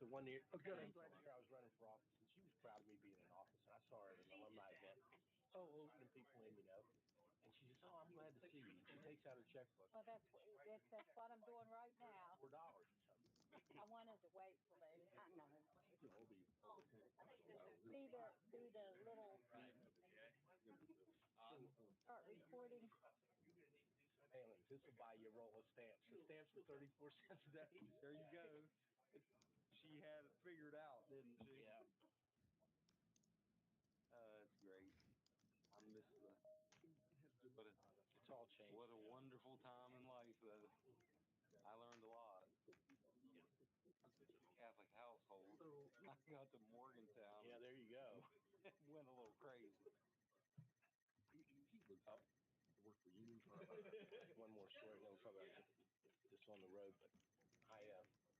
one year, okay, I'm glad to hear I was running for office, and she was proud of me being in office. And I saw her at an alumni event. Oh, opening people in, And she says, "Oh, I'm glad to see you." And she takes out her checkbook. Well, that's what I'm doing right now. $4 or something. I wanted to wait till they. I know. See the little start recording. Mailings. This will buy you a roll of stamps. The stamps are 34 cents a day. There you go. She had it figured out, didn't she? Yeah. That's great. I miss the. It's all changed. What a wonderful time in life that I learned a lot. Catholic household. I got to Morgantown. Yeah, there you go. Went a little crazy. One more story, then we'll talk about this on the road. But I worked as a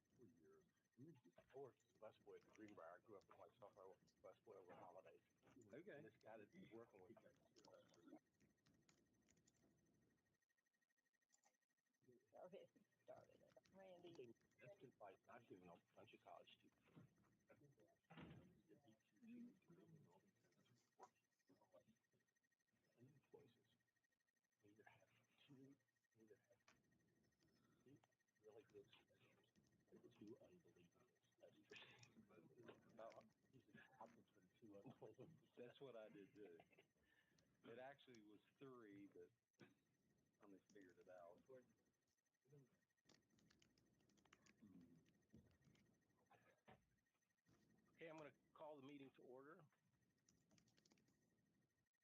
busboy at Greenbrier. I grew up in White Sulphur. I worked as a busboy over the holidays. Okay. And this guy that was working with me. Started it. Randy. That's good advice. I've given a bunch of college students. Either have really good studies, two unbelievable studies. That's what I did too. It actually was 3, but I just figured it out. Okay, I'm going to call the meeting to order.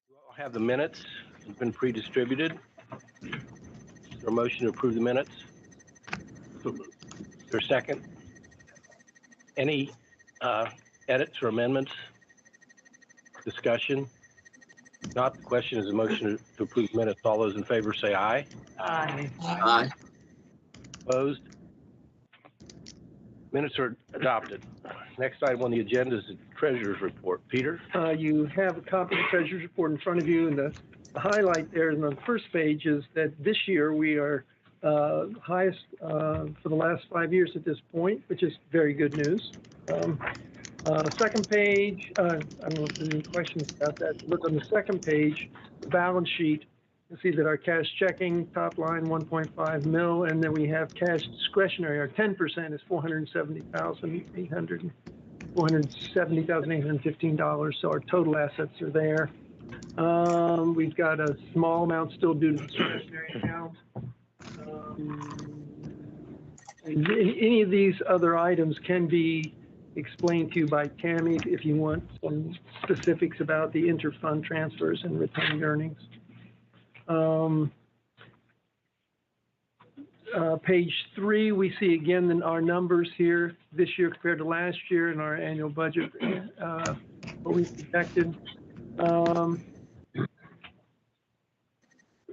You all have the minutes. It's been pre-distributed. Is there a motion to approve the minutes? Is there a second? Any edits or amendments? Discussion? Not. The question is a motion to approve minutes. All those in favor say aye. Aye. Aye. Opposed? Minutes are adopted. Next item on the agenda is the treasurer's report. Peter? You have a copy of the treasurer's report in front of you, and the highlight there on the first page is that this year we are highest for the last 5 years at this point, which is very good news. Second page, I don't know if there's any questions about that. Look on the second page, the balance sheet. You see that our cash checking top line 1.5 mil, and then we have cash discretionary. Our 10% is $470,815. So our total assets are there. We've got a small amount still due to the discretionary account. And any of these other items can be explained to you by Tammy if you want some specifics about the interfund transfers and retained earnings. Page 3, we see again our numbers here this year compared to last year in our annual budget, what we projected.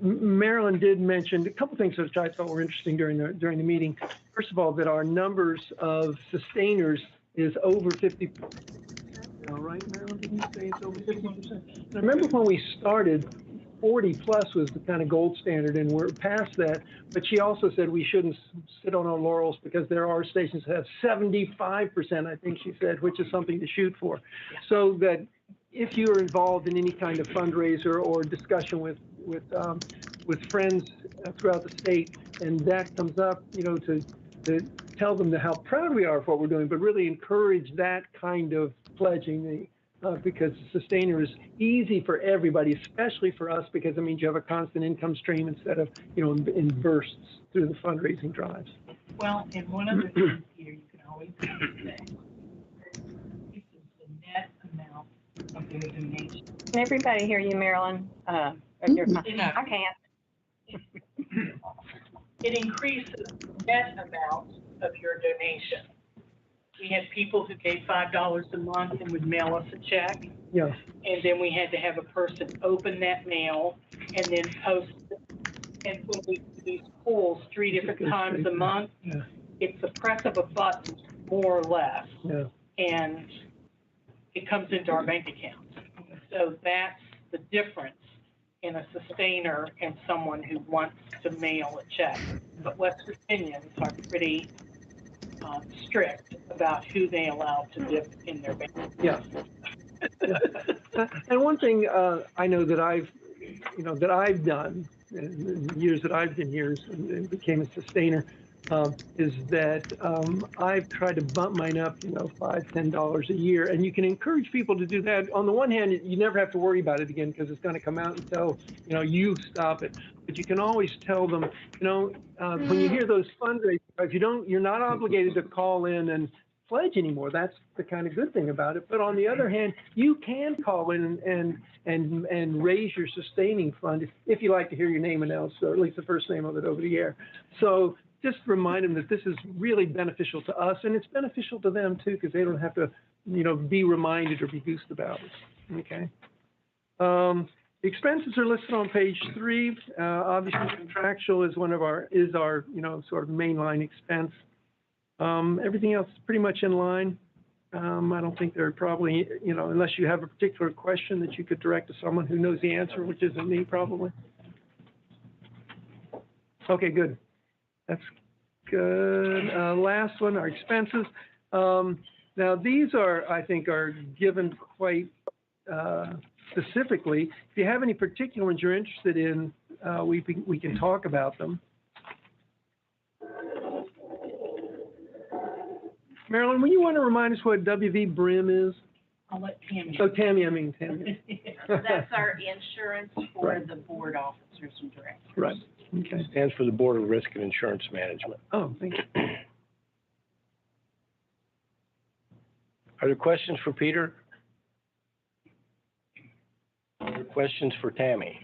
Marilyn did mention a couple things which I thought were interesting during the meeting. First of all, that our numbers of sustainers is over 50%. Right, Marilyn? Didn't you say it's over 50%? I remember when we started, 40 plus was the kind of gold standard, and we're past that. But she also said we shouldn't sit on our laurels because there are stations that have 75%, I think she said, which is something to shoot for. Yeah. So that if you're involved in any kind of fundraiser or discussion with friends throughout the state, and that comes up, to tell them how proud we are of what we're doing, but really encourage that kind of pledging. Because the sustainer is easy for everybody, especially for us, because it means you have a constant income stream instead of, in bursts through the fundraising drives. Well, and one of the things here you can always say, this is the net amount of the donation. Can everybody hear you, Marilyn? I can't. It increases the net amount of your donation. We had people who gave $5 a month and would mail us a check. Yeah. And then we had to have a person open that mail and then post it. And when we do these polls 3 different times a month, yeah, it's the press of a button, more or less. Yeah. And it comes into our bank account. So that's the difference in a sustainer and someone who wants to mail a check. But West Virginians are pretty strict about who they allow to dip in their bank. Yeah. And one thing I know that I've done in the years that I've been here and became a sustainer is that I've tried to bump mine up, $5, $10 a year. And you can encourage people to do that. On the one hand, you never have to worry about it again because it's going to come out until, you stop it. But you can always tell them, when you hear those fundraisers, you're not obligated to call in and pledge anymore. That's the kind of good thing about it. But on the other hand, you can call in and raise your sustaining fund if you like to hear your name announced, or at least the first name of it over the air. So just remind them that this is really beneficial to us, and it's beneficial to them too, because they don't have to, be reminded or be goosed about it. Okay. The expenses are listed on page 3. Obviously, contractual is our sort of mainline expense. Everything else is pretty much in line. I don't think there are probably, unless you have a particular question that you could direct to someone who knows the answer, which isn't me probably. Okay, good. That's good. Last one, our expenses. Now these I think are given quite specifically. If you have any particular ones you're interested in, we can talk about them. Marilyn, will you want to remind us what WVPB is? I'll let Tammy. Oh, Tammy. That's our insurance for Right. the board officers and directors. Right. Okay. Stands for the Board of Risk and Insurance Management. Oh, thank you. Are there questions for Peter? Are there questions for Tammy?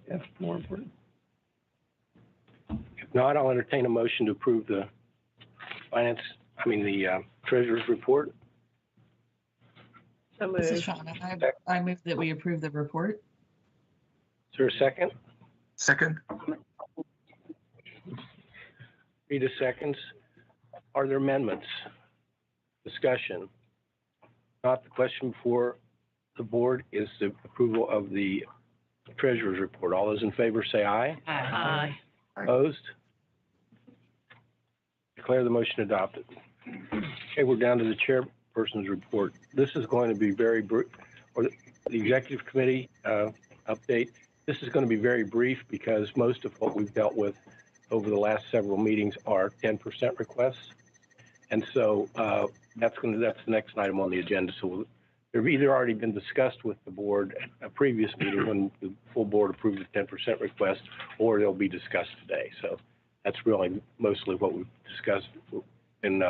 That's more important. If not, I'll entertain a motion to approve the treasurer's report. So This is Shauna. I move that we approve the report. Is there a second? Second. Rita seconds. Are there amendments? Discussion? Not the question before the board is the approval of the treasurer's report. All those in favor say aye. Aye. Opposed? Declare the motion adopted. Okay, we're down to the chairperson's report. This is going to be very brief, or the executive committee update. This is going to be very brief because most of what we've dealt with over the last several meetings are 10% requests. And so that's the next item on the agenda. So they've either already been discussed with the board at a previous meeting when the full board approved the 10% request, or they'll be discussed today. So that's really mostly what we've discussed and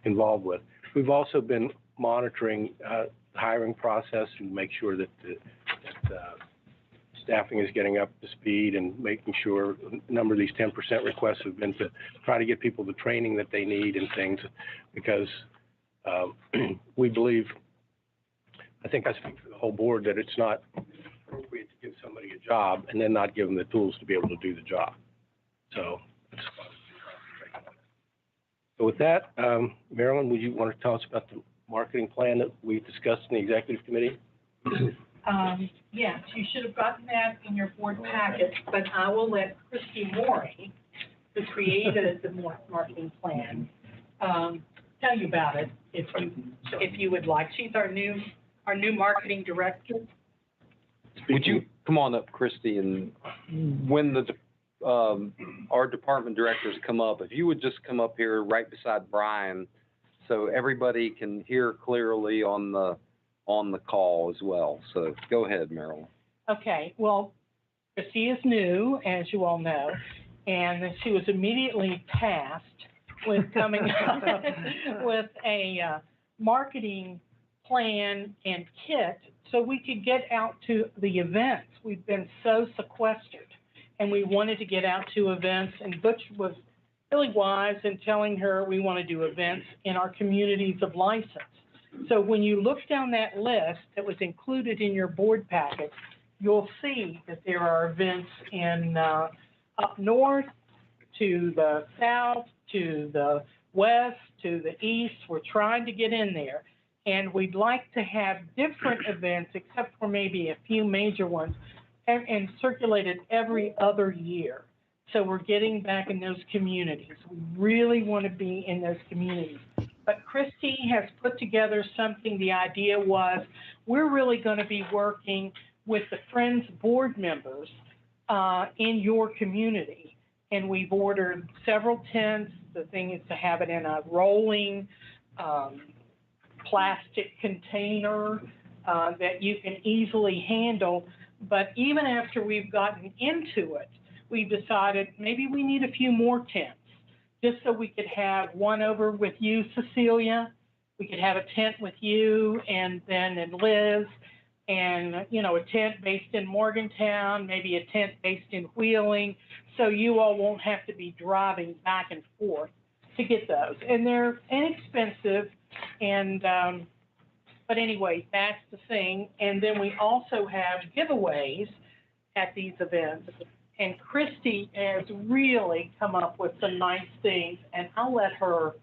involved with. We've also been monitoring the hiring process and make sure that staffing is getting up to speed and making sure a number of these 10% requests have been to try to get people the training that they need and things, because we believe, I think I speak for the whole board, that it's not appropriate to give somebody a job and then not give them the tools to be able to do the job. So that's why we're concentrating on it. So with that, Marilyn, would you want to tell us about the marketing plan that we discussed in the executive committee? Yes, you should have gotten that in your board packet, but I will let Christy Morey, who created the marketing plan, tell you about it if you would like. She's our new marketing director. Would you come on up, Christy, and when our department directors come up, if you would just come up here right beside Brian, so everybody can hear clearly on the call as well. So go ahead, Meryl. Okay, well, Christy is new, as you all know, and she was immediately tasked with coming up with a marketing plan and kit so we could get out to the events. We've been so sequestered, and we wanted to get out to events, and Butch was really wise in telling her we want to do events in our communities of license. So when you look down that list that was included in your board packet, you'll see that there are events in up north, to the south, to the west, to the east. We're trying to get in there. And we'd like to have different events, except for maybe a few major ones, and circulated every other year. So we're getting back in those communities. We really want to be in those communities. But Christy has put together something. The idea was we're really going to be working with the Friends board members in your community. And we've ordered several tents. The thing is to have it in a rolling plastic container that you can easily handle. But even after we've gotten into it, we decided maybe we need a few more tents, just so we could have one over with you, Cecilia. We could have a tent with you and Liz, and, you know, a tent based in Morgantown, maybe a tent based in Wheeling, so you all won't have to be driving back and forth to get those. And they're inexpensive, and, but anyway, that's the thing. And then we also have giveaways at these events. And Christy has really come up with some nice things, and I'll let her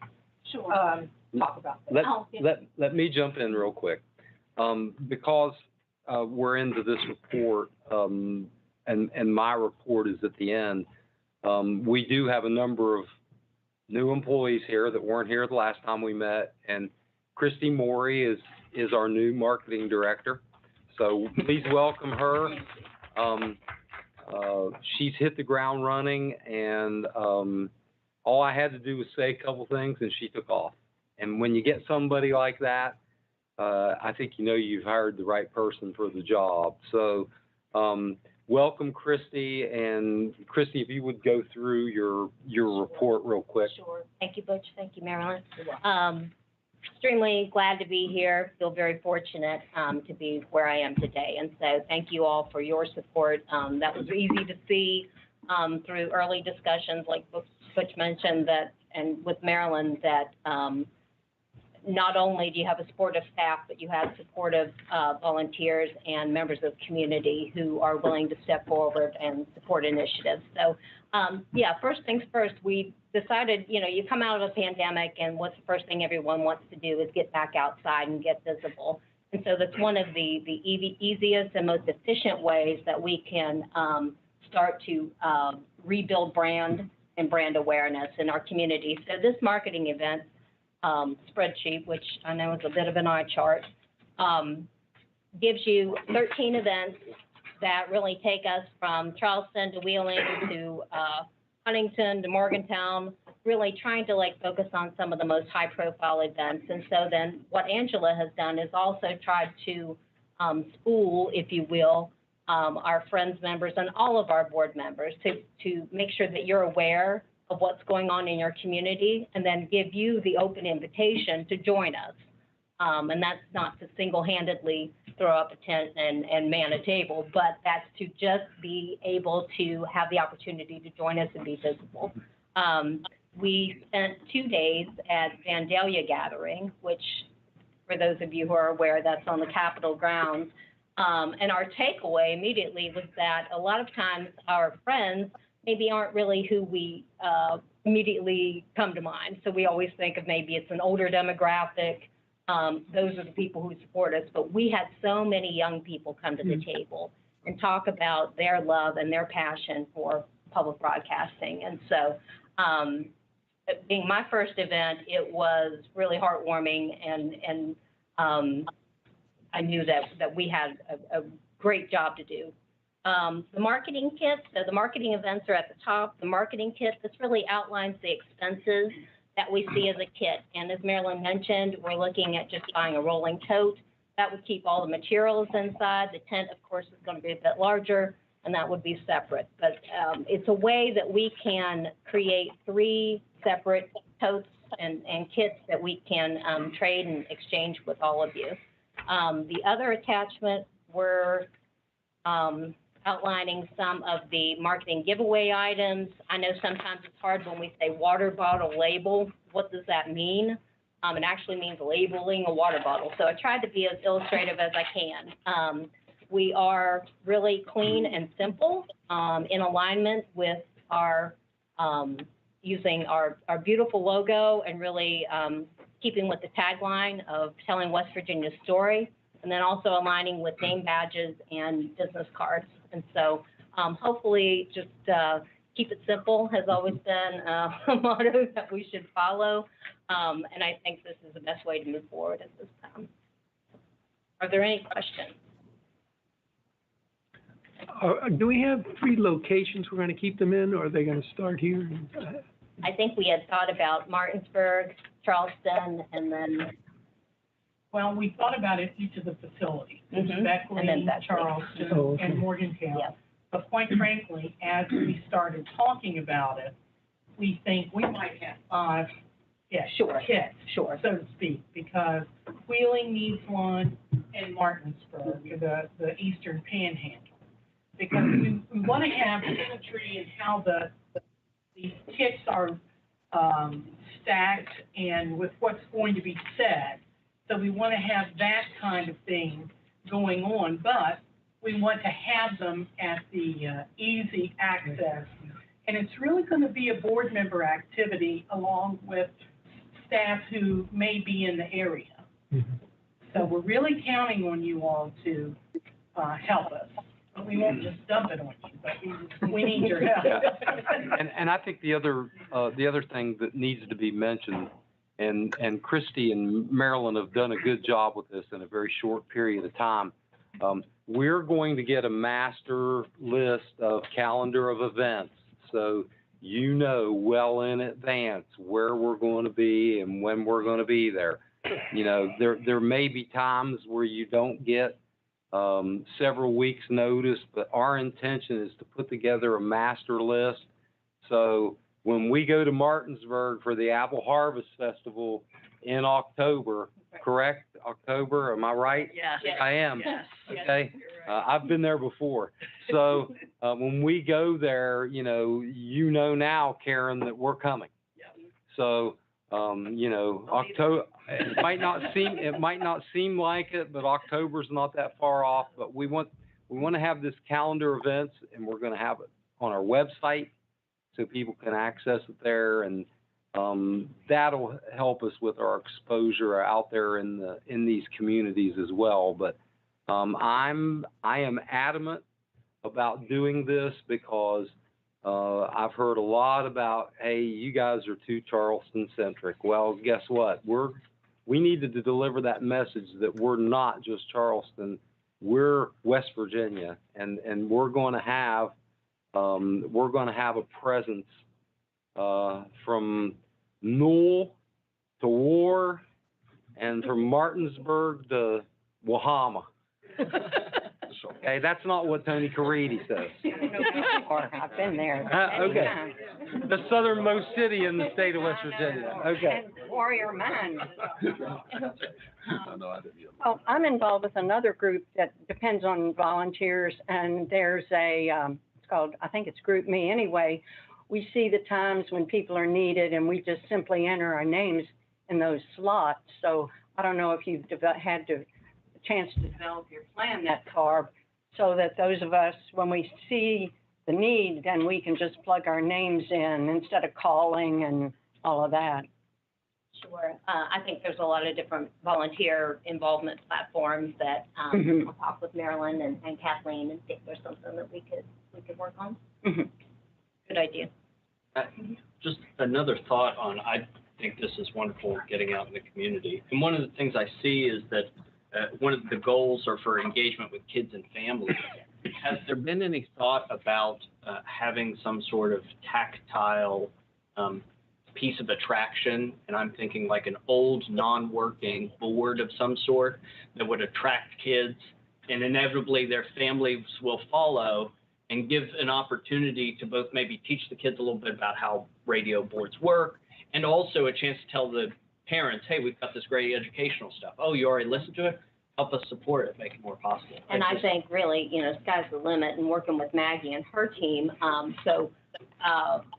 talk about that. Let me jump in real quick. Because we're into this report, and my report is at the end, we do have a number of new employees here that weren't here the last time we met, and Christy Morey is our new marketing director. So please welcome her. She's hit the ground running, and all I had to do was say a couple things, and she took off. And when you get somebody like that, I think you know you've hired the right person for the job. So welcome, Christy. And Christy, if you would go through your report real quick. Sure. Thank you, Butch. Thank you, Marilyn. Extremely glad to be here. Feel very fortunate to be where I am today. And so thank you all for your support. That was easy to see through early discussions, like Butch mentioned, that, and with Marilyn, that not only do you have a supportive staff, but you have supportive volunteers and members of the community who are willing to step forward and support initiatives. So yeah, first things first, we decided, you know, you come out of a pandemic, and what's the first thing everyone wants to do is get back outside and get visible. And so that's one of the easiest and most efficient ways that we can start to rebuild brand and brand awareness in our community. So this marketing event spreadsheet, which I know is a bit of an eye chart, gives you 13 events that really take us from Charleston to Wheeling to Huntington to Morgantown, really trying to like focus on some of the most high profile events. And so then what Angela has done is also tried to spool, if you will, our Friends members and all of our board members to make sure that you're aware of what's going on in your community, and then give you the open invitation to join us. And that's not to single-handedly throw up a tent and man a table, but that's to just be able to have the opportunity to join us and be visible. We spent 2 days at Vandalia Gathering, which, for those of you who are aware, that's on the Capitol grounds. And our takeaway immediately was that a lot of times our friends maybe aren't really who we immediately come to mind. So we always think of maybe it's an older demographic. Those are the people who support us. But we had so many young people come to the table and talk about their love and their passion for public broadcasting. And so being my first event, it was really heartwarming, and I knew that we had a great job to do. The marketing kit, so the marketing events are at the top. The marketing kit, this really outlines the expenses that we see as a kit. And as Marilyn mentioned, we're looking at just buying a rolling tote. That would keep all the materials inside. The tent, of course, is going to be a bit larger, and that would be separate. But it's a way that we can create 3 separate totes and kits that we can trade and exchange with all of you. The other attachment were outlining some of the marketing giveaway items. I know sometimes it's hard when we say water bottle label. What does that mean? It actually means labeling a water bottle. So I tried to be as illustrative as I can. We are really clean and simple in alignment with our using our beautiful logo, and really keeping with the tagline of telling West Virginia's story, and then also aligning with name badges and business cards. And so hopefully just keep it simple has always been a motto that we should follow. And I think this is the best way to move forward at this time. Are there any questions? Do we have 3 locations we're going to keep them in, or are they going to start here? I think we had thought about Martinsburg, Charleston, and then, Well, we thought about it, each of the facilities, and then Beckley, Beckley. Charleston, Oh, okay. and Morgantown. Yep. But quite frankly, as we started talking about it, we think we might have 5 hits, sure. so to speak, because Wheeling needs one, and Martinsburg, the eastern panhandle. Because we want to have symmetry in how the kits are stacked and with what's going to be said. So we want to have that kind of thing going on, but we want to have them at the easy access. And it's really going to be a board member activity along with staff who may be in the area. So we're really counting on you all to help us. But we won't just dump it on you, but we need your help. Yeah. And I think the other thing that needs to be mentioned, and Christy and Marilyn have done a good job with this in a very short period of time. We're going to get a master list of calendar of events, so you know well in advance where we're going to be and when we're going to be there. You know, there may be times where you don't get several weeks' notice, but our intention is to put together a master list. So when we go to Martinsburg for the Apple Harvest Festival in October, correct? October, am I right? Yes. I am. Yes. Okay. I've been there before. So when we go there, you know now, Karen, that we're coming. So, October, it might not seem like it, but October's not that far off. But we want to have this calendar events, and we're going to have it on our website so people can access it there, and that'll help us with our exposure out there in these communities as well. But I am adamant about doing this because I've heard a lot about, hey, you guys are too Charleston centric. Well, guess what? We needed to deliver that message that we're not just Charleston. We're West Virginia, and we're going to have a presence from Newell to War and from Martinsburg to Wahama. Okay, that's not what Tony Caridi says. I've been there. Okay. The southernmost city in the state of West Virginia. Okay. And warrior man. Well, I'm involved with another group that depends on volunteers, and there's it's called, I think it's Group Me anyway. We see the times when people are needed, and we just simply enter our names in those slots. So I don't know if you've had a chance to develop your plan that far, so that those of us, when we see the need, then we can just plug our names in instead of calling and all of that. Sure. I think there's a lot of different volunteer involvement platforms that I'll talk with Marilyn and Kathleen and see if there's something that we could work on. Good idea. Just another thought on, I think this is wonderful, getting out in the community. And one of the things I see is that one of the goals are for engagement with kids and families. Has there been any thought about having some sort of tactile piece of attraction? And I'm thinking like an old non-working board of some sort that would attract kids, and inevitably their families will follow, and give an opportunity to both maybe teach the kids a little bit about how radio boards work, and also a chance to tell the parents, hey, we've got this great educational stuff. Oh, you already listened to it? Help us support it, make it more possible. And I think really, sky's the limit, and working with Maggie and her team. So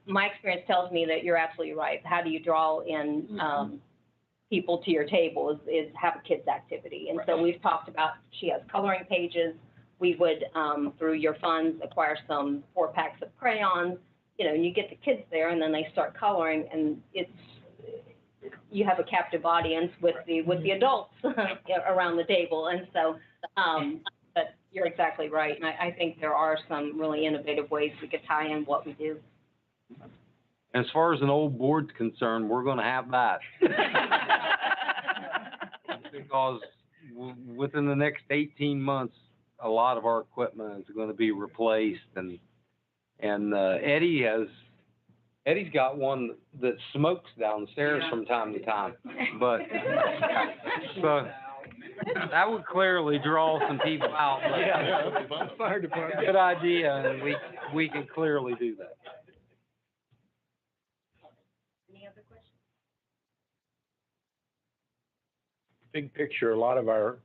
my experience tells me that you're absolutely right. How do you draw in people to your table is have a kids activity. And so we've talked about, she has coloring pages. We would, through your funds, acquire some 4 packs of crayons, and you get the kids there, and then they start coloring, and you have a captive audience with the adults around the table. And so, but you're exactly right. And I think there are some really innovative ways we could tie in what we do. As far as an old board's concerned, we're gonna have that. Because within the next 18 months, a lot of our equipment is gonna be replaced, and Eddie's got one that smokes downstairs from time to time, but, so, that would clearly draw some people out, but Yeah, fire department. good idea, and we can clearly do that. Any other questions? Big picture, a lot of our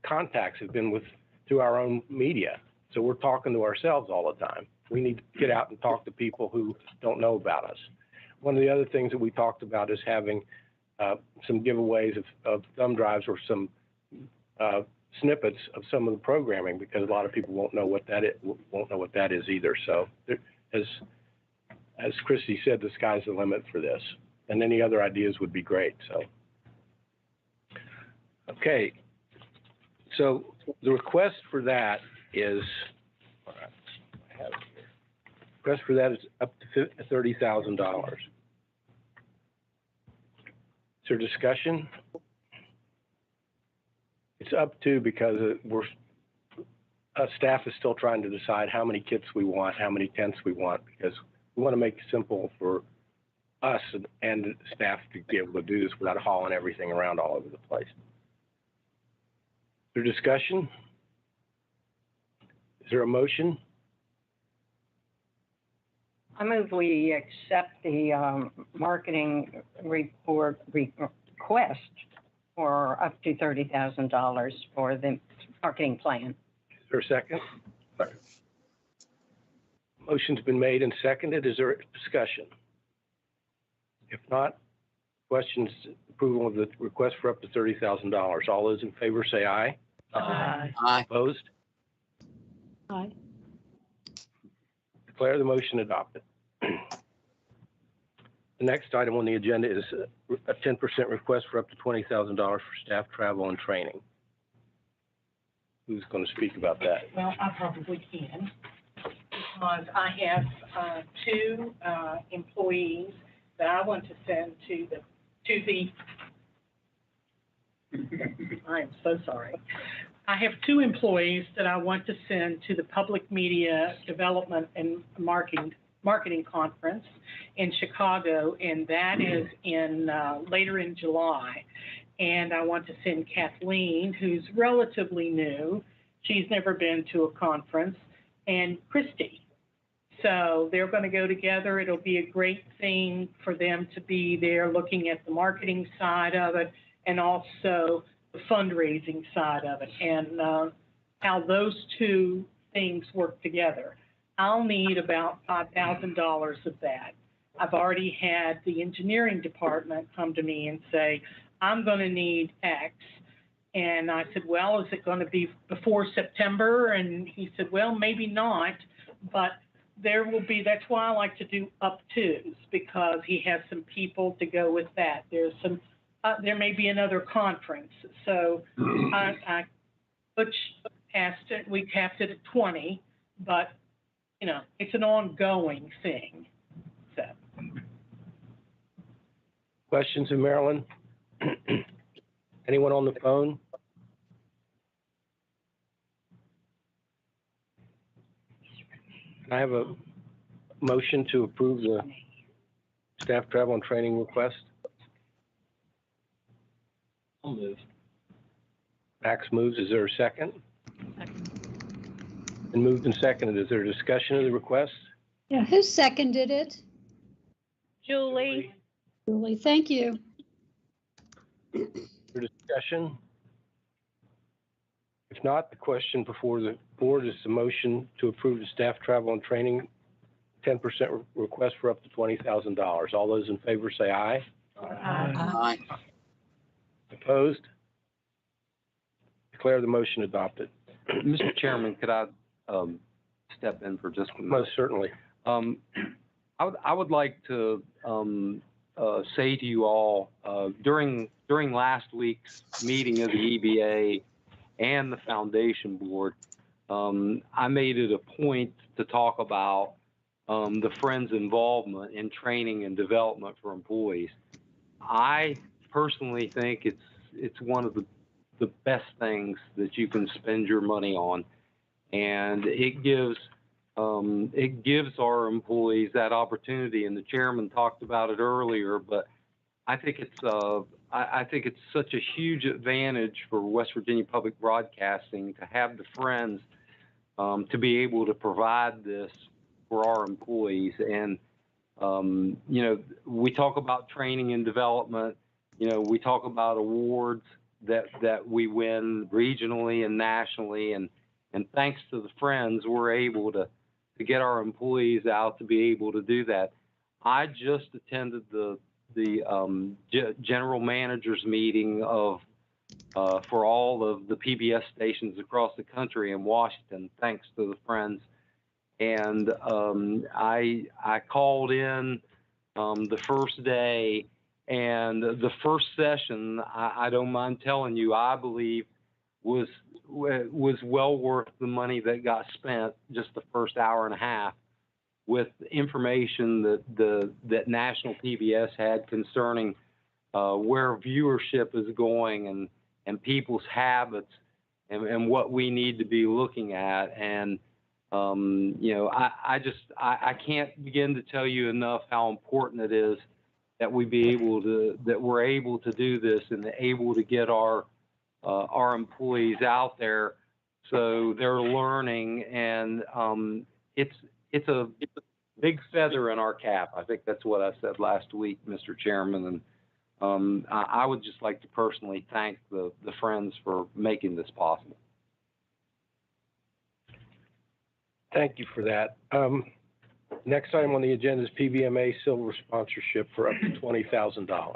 contacts have been through our own media. So we're talking to ourselves all the time. We need to get out and talk to people who don't know about us. One of the other things that we talked about is having some giveaways of thumb drives or some snippets of some of the programming, because a lot of people won't know what that is either. So as Christy said, the sky's the limit for this, and any other ideas would be great. So, okay. So the request for that is, I have it here. Request for that is up to $30,000. Is there discussion? It's up to, because staff is still trying to decide how many kits we want, how many tents we want, because we want to make it simple for us and staff to be able to do this without hauling everything around all over the place. Is there discussion? Is there a motion? I move we accept the marketing report request for up to $30,000 for the marketing plan. Is there a second? Motion's been made and seconded. Is there discussion? If not, questions, approval of the request for up to $30,000. All those in favor say aye. Aye. Aye. Opposed? Aye. Declare the motion adopted. The next item on the agenda is a 10% request for up to $20,000 for staff travel and training. Who's going to speak about that? Well, I probably can, because I have two employees that I want to send to the I am so sorry. I have two employees that I want to send to the Public Media Development and Marketing Conference in Chicago, and that is in later in July. And I want to send Kathleen, who's relatively new. She's never been to a conference, and Christy. So they're going to go together. It'll be a great thing for them to be there looking at the marketing side of it and also the fundraising side of it, and how those two things work together. I'll need about $5,000 of that. I've already had the engineering department come to me and say, I'm going to need X. And I said, well, is it going to be before September? And he said, well, maybe not, but there will be. That's why I like to do up tos, because he has some people to go with that. There's some, there may be another conference. So Butch asked it, we capped it at 20, but you know, it's an ongoing thing, so. Questions in Maryland? Anyone on the phone? Can I have a motion to approve the staff travel and training request? I'll move. Max moves. Is there a second? And moved and seconded. Is there a discussion of the request? Yeah, who seconded it? Julie? Julie, thank you. For discussion? If not, the question before the board is the motion to approve the staff travel and training 10% request for up to $20,000. All those in favor say aye. Aye. Opposed? Declare the motion adopted. Mr. Chairman, could I step in for just a minute? Most certainly. I would like to say to you all, during last week's meeting of the EBA and the foundation board, I made it a point to talk about the Friends' involvement in training and development for employees. I personally think it's one of the best things that you can spend your money on, and it gives our employees that opportunity. And the chairman talked about it earlier, but I think it's such a huge advantage for West Virginia Public Broadcasting to have the Friends to be able to provide this for our employees. And you know, we talk about training and development. You know, we talk about awards that we win regionally and nationally, and thanks to the Friends, we're able to get our employees out to be able to do that. I just attended the general managers meeting for all of the PBS stations across the country in Washington, thanks to the Friends. And I called in the first day, and the first session, I don't mind telling you, I believe was well worth the money that got spent, just the first hour and a half, with information that National PBS had concerning where viewership is going and people's habits and what we need to be looking at. And you know, I can't begin to tell you enough how important it is that we're able to do this and able to get our employees out there so they're learning. And it's a big feather in our cap. I think that's what I said last week, Mr. Chairman. And I would just like to personally thank the Friends for making this possible. Thank you for that. Next item on the agenda is PBMA Silver sponsorship for up to $20,000. I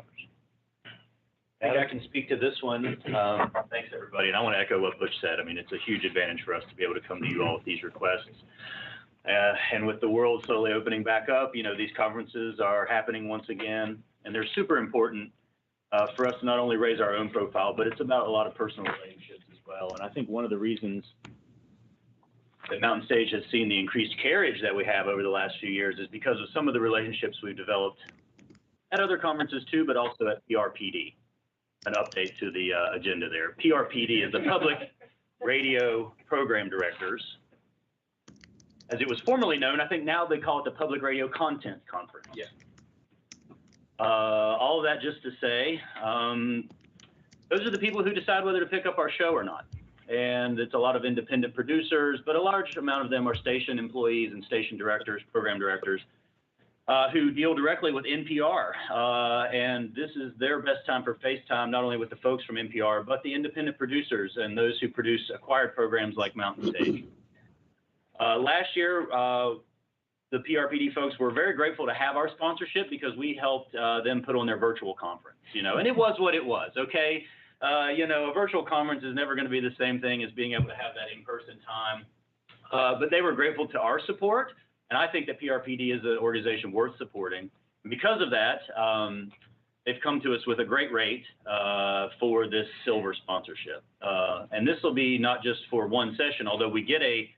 think I can speak to this one. Thanks, everybody. And I want to echo what Butch said. I mean, it's a huge advantage for us to be able to come to you all with these requests. And with the world slowly opening back up, you know, these conferences are happening once again, and they're super important for us to not only raise our own profile, but it's about a lot of personal relationships as well. And I think one of the reasons that Mountain Stage has seen the increased carriage that we have over the last few years is because of some of the relationships we've developed at other conferences too, but also at PRPD. An update to the agenda there. PRPD is the Public Radio Program Directors. As it was formerly known, I think now they call it the Public Radio Content Conference. Yeah. All of that just to say, those are the people who decide whether to pick up our show or not. And it's a lot of independent producers, but a large amount of them are station employees and station directors, program directors, who deal directly with NPR. And this is their best time for FaceTime, not only with the folks from NPR, but the independent producers and those who produce acquired programs like Mountain Stage. Last year, the PRPD folks were very grateful to have our sponsorship because we helped them put on their virtual conference, you know, and it was what it was, okay? You know, a virtual conference is never going to be the same thing as being able to have that in-person time. But they were grateful to our support, and I think that PRPD is an organization worth supporting. And because of that, they've come to us with a great rate for this silver sponsorship. And this will be not just for one session, although we get a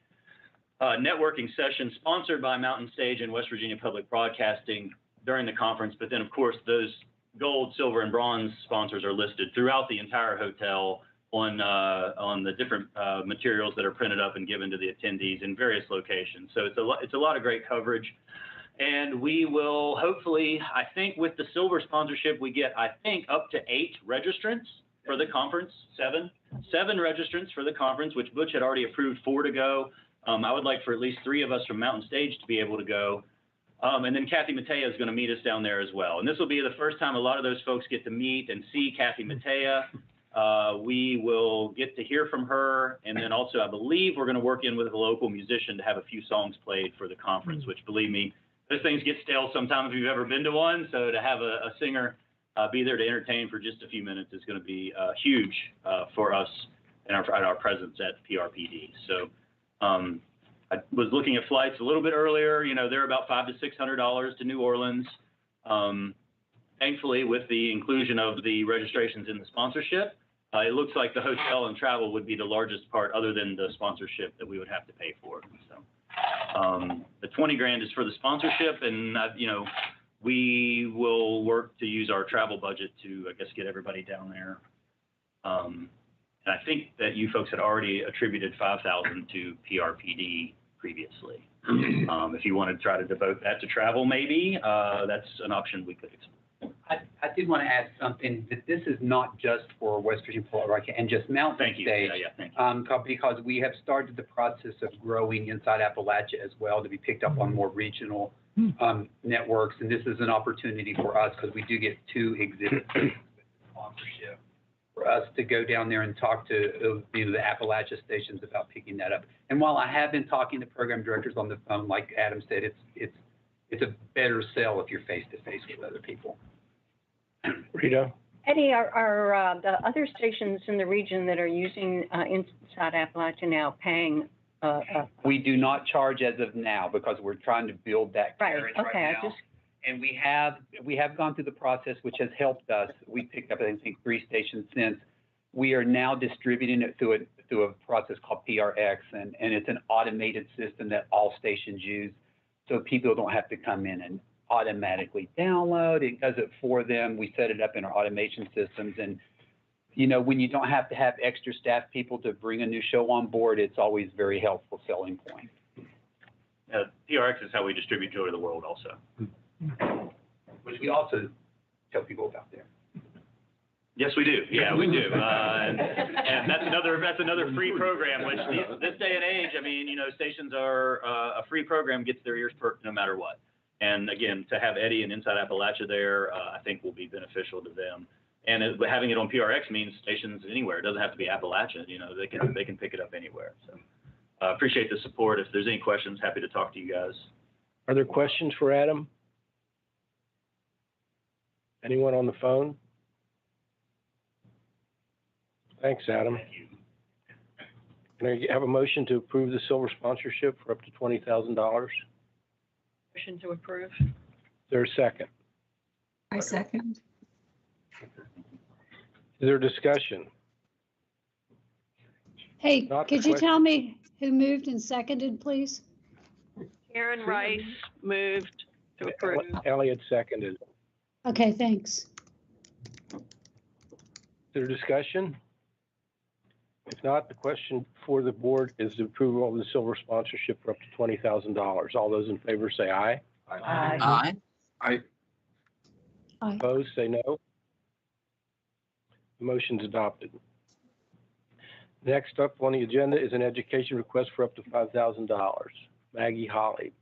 networking session sponsored by Mountain Stage and West Virginia Public Broadcasting during the conference. But then, of course, those gold, silver, and bronze sponsors are listed throughout the entire hotel on the different materials that are printed up and given to the attendees in various locations. So it's a lot of great coverage. And we will hopefully, I think with the silver sponsorship, we get, I think, up to 8 registrants for the conference, 7 registrants for the conference, which Butch had already approved 4 to go. I would like for at least 3 of us from Mountain Stage to be able to go. And then Kathy Mattea is going to meet us down there as well. And this will be the first time a lot of those folks get to meet and see Kathy Mattea. We will get to hear from her. And then also, I believe we're going to work in with a local musician to have a few songs played for the conference, which, believe me, those things get stale sometimes if you've ever been to one. So to have a singer be there to entertain for just a few minutes is going to be huge for us and our presence at PRPD. So I was looking at flights a little bit earlier. You know, they're about $500 to $600 to New Orleans. Thankfully, with the inclusion of the registrations in the sponsorship, it looks like the hotel and travel would be the largest part other than the sponsorship that we would have to pay for. So The 20 grand is for the sponsorship, and, we will work to use our travel budget to, I guess, get everybody down there. And I think that you folks had already attributed 5,000 to PRPD previously. If you want to try to devote that to travel, maybe, that's an option we could explore. I did want to add something, that this is not just for West Virginia, Florida, and just Mountain Thank you. State. Yeah, thank you. Because we have started the process of growing inside Appalachia as well to be picked up on more regional networks. And this is an opportunity for us, because we do get 2 exhibits with sponsorship, for us to go down there and talk to the Appalachia stations about picking that up. And while I have been talking to program directors on the phone, like Adam said, it's a better sell if you're face to face with other people. Rita? Eddie, are the other stations in the region that are using inside Appalachia now paying? We do not charge as of now, because we're trying to build that carriage right now. And we have gone through the process, which has helped us. We picked up, I think, 3 stations since. We are now distributing it through a process called PRX, and it's an automated system that all stations use. So people don't have to come in and automatically download. It does it for them. We set it up in our automation systems. And, when you don't have to have extra staff people to bring a new show on board, it's always very helpful selling point. PRX is how we distribute Joy to the World also. Which we also tell people about there. Yes, we do. Yeah, we do. And that's another free program, which this day and age, stations are, a free program gets their ears perked no matter what. And again, to have Eddie and Inside Appalachia there, I think will be beneficial to them. And having it on PRX means stations anywhere. It doesn't have to be Appalachia. They can pick it up anywhere. So appreciate the support. If there's any questions, happy to talk to you guys. Are there questions for Adam? Anyone on the phone? Thanks, Adam. Thank you. Can I have a motion to approve the silver sponsorship for up to $20,000? Motion to approve. Is there a second? I second. Is there discussion? Hey, Not the could you question. tell me who moved and seconded, please? Karen Rice moved to approve. Elliot seconded. Okay, thanks. Is there discussion? If not, the question for the board is the approval of the silver sponsorship for up to $20,000. All those in favor say aye. Aye. Aye. Aye. Opposed, say no. The motion's adopted. Next up on the agenda is an education request for up to $5,000. Maggie Holly,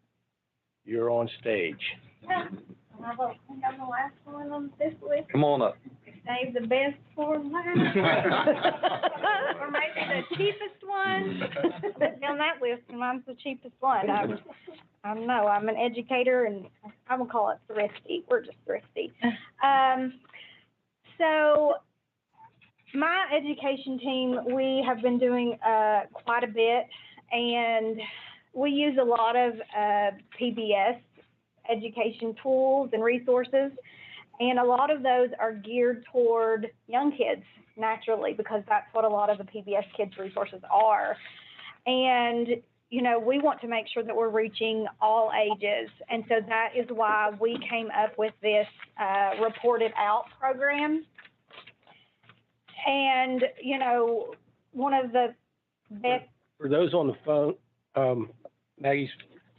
you're on stage. I don't think I'm the last one on this list. Come on up. Save the best for last. Or maybe the cheapest one. But on that list, mine's the cheapest one. I don't know, I'm an educator and I'm gonna call it thrifty. We're just thrifty. So my education team, we have been doing quite a bit, and we use a lot of PBS education tools and resources, and a lot of those are geared toward young kids, naturally, because that's what a lot of the PBS Kids resources are. And, we want to make sure that we're reaching all ages, and so that is why we came up with this reported out program. And, one of the best... For those on the phone, Maggie's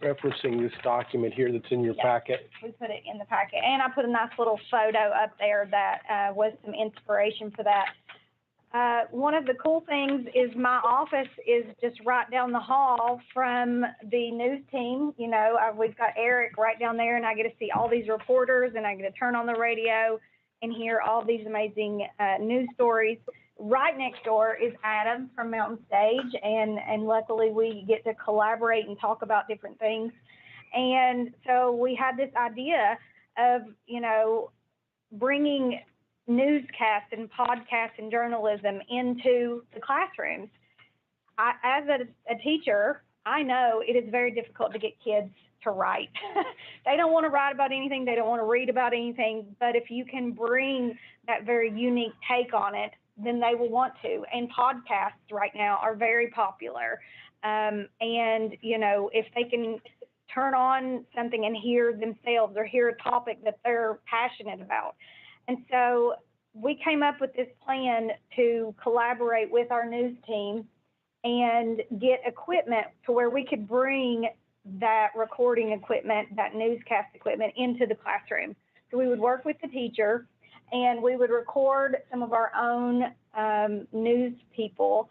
referencing this document here that's in your packet. We put it in the packet, and I put a nice little photo up there that was some inspiration for that. One of the cool things is my office is just right down the hall from the news team. We've got Eric right down there, and I get to see all these reporters, and I get to turn on the radio and hear all these amazing news stories. Right next door is Adam from Mountain Stage, and luckily we get to collaborate and talk about different things. And so we had this idea of, bringing newscasts and podcasts and journalism into the classrooms. As a teacher, I know it is very difficult to get kids to write. They don't want to write about anything. They don't want to read about anything. But if you can bring that very unique take on it, then they will want to. And podcasts right now are very popular. And, you know, if they can turn on something and hear themselves or hear a topic that they're passionate about. And so we came up with this plan to collaborate with our news team and get equipment to where we could bring that recording equipment, that newscast equipment into the classroom. So we would work with the teacher and we would record some of our own news people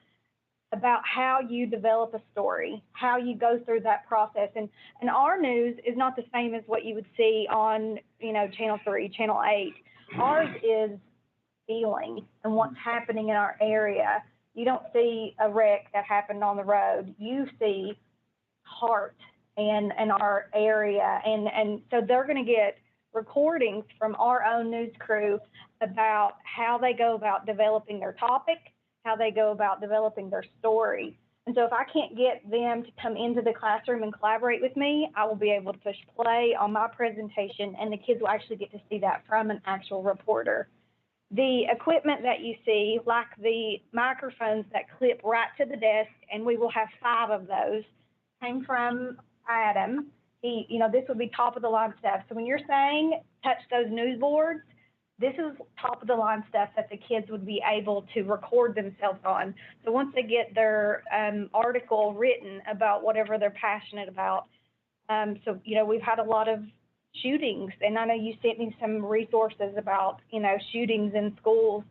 about how you develop a story, how you go through that process. And our news is not the same as what you would see on, you know, Channel 3, Channel 8. Ours is feeling and what's happening in our area. You don't see a wreck that happened on the road. You see heart and our area. And so they're going to get recordings from our own news crew about how they go about developing their topic, how they go about developing their story. And so if I can't get them to come into the classroom and collaborate with me, I will be able to push play on my presentation and the kids will actually get to see that from an actual reporter. The equipment that you see, like the microphones that clip right to the desk, and we will have 5 of those, came from Adam. He, you know, this would be top of the line stuff. So when you're saying touch those news boards, this is top of the line stuff that the kids would be able to record themselves on. So once they get their article written about whatever they're passionate about. So, you know, we've had a lot of shootings, and I know you sent me some resources about, you know, shootings in schools.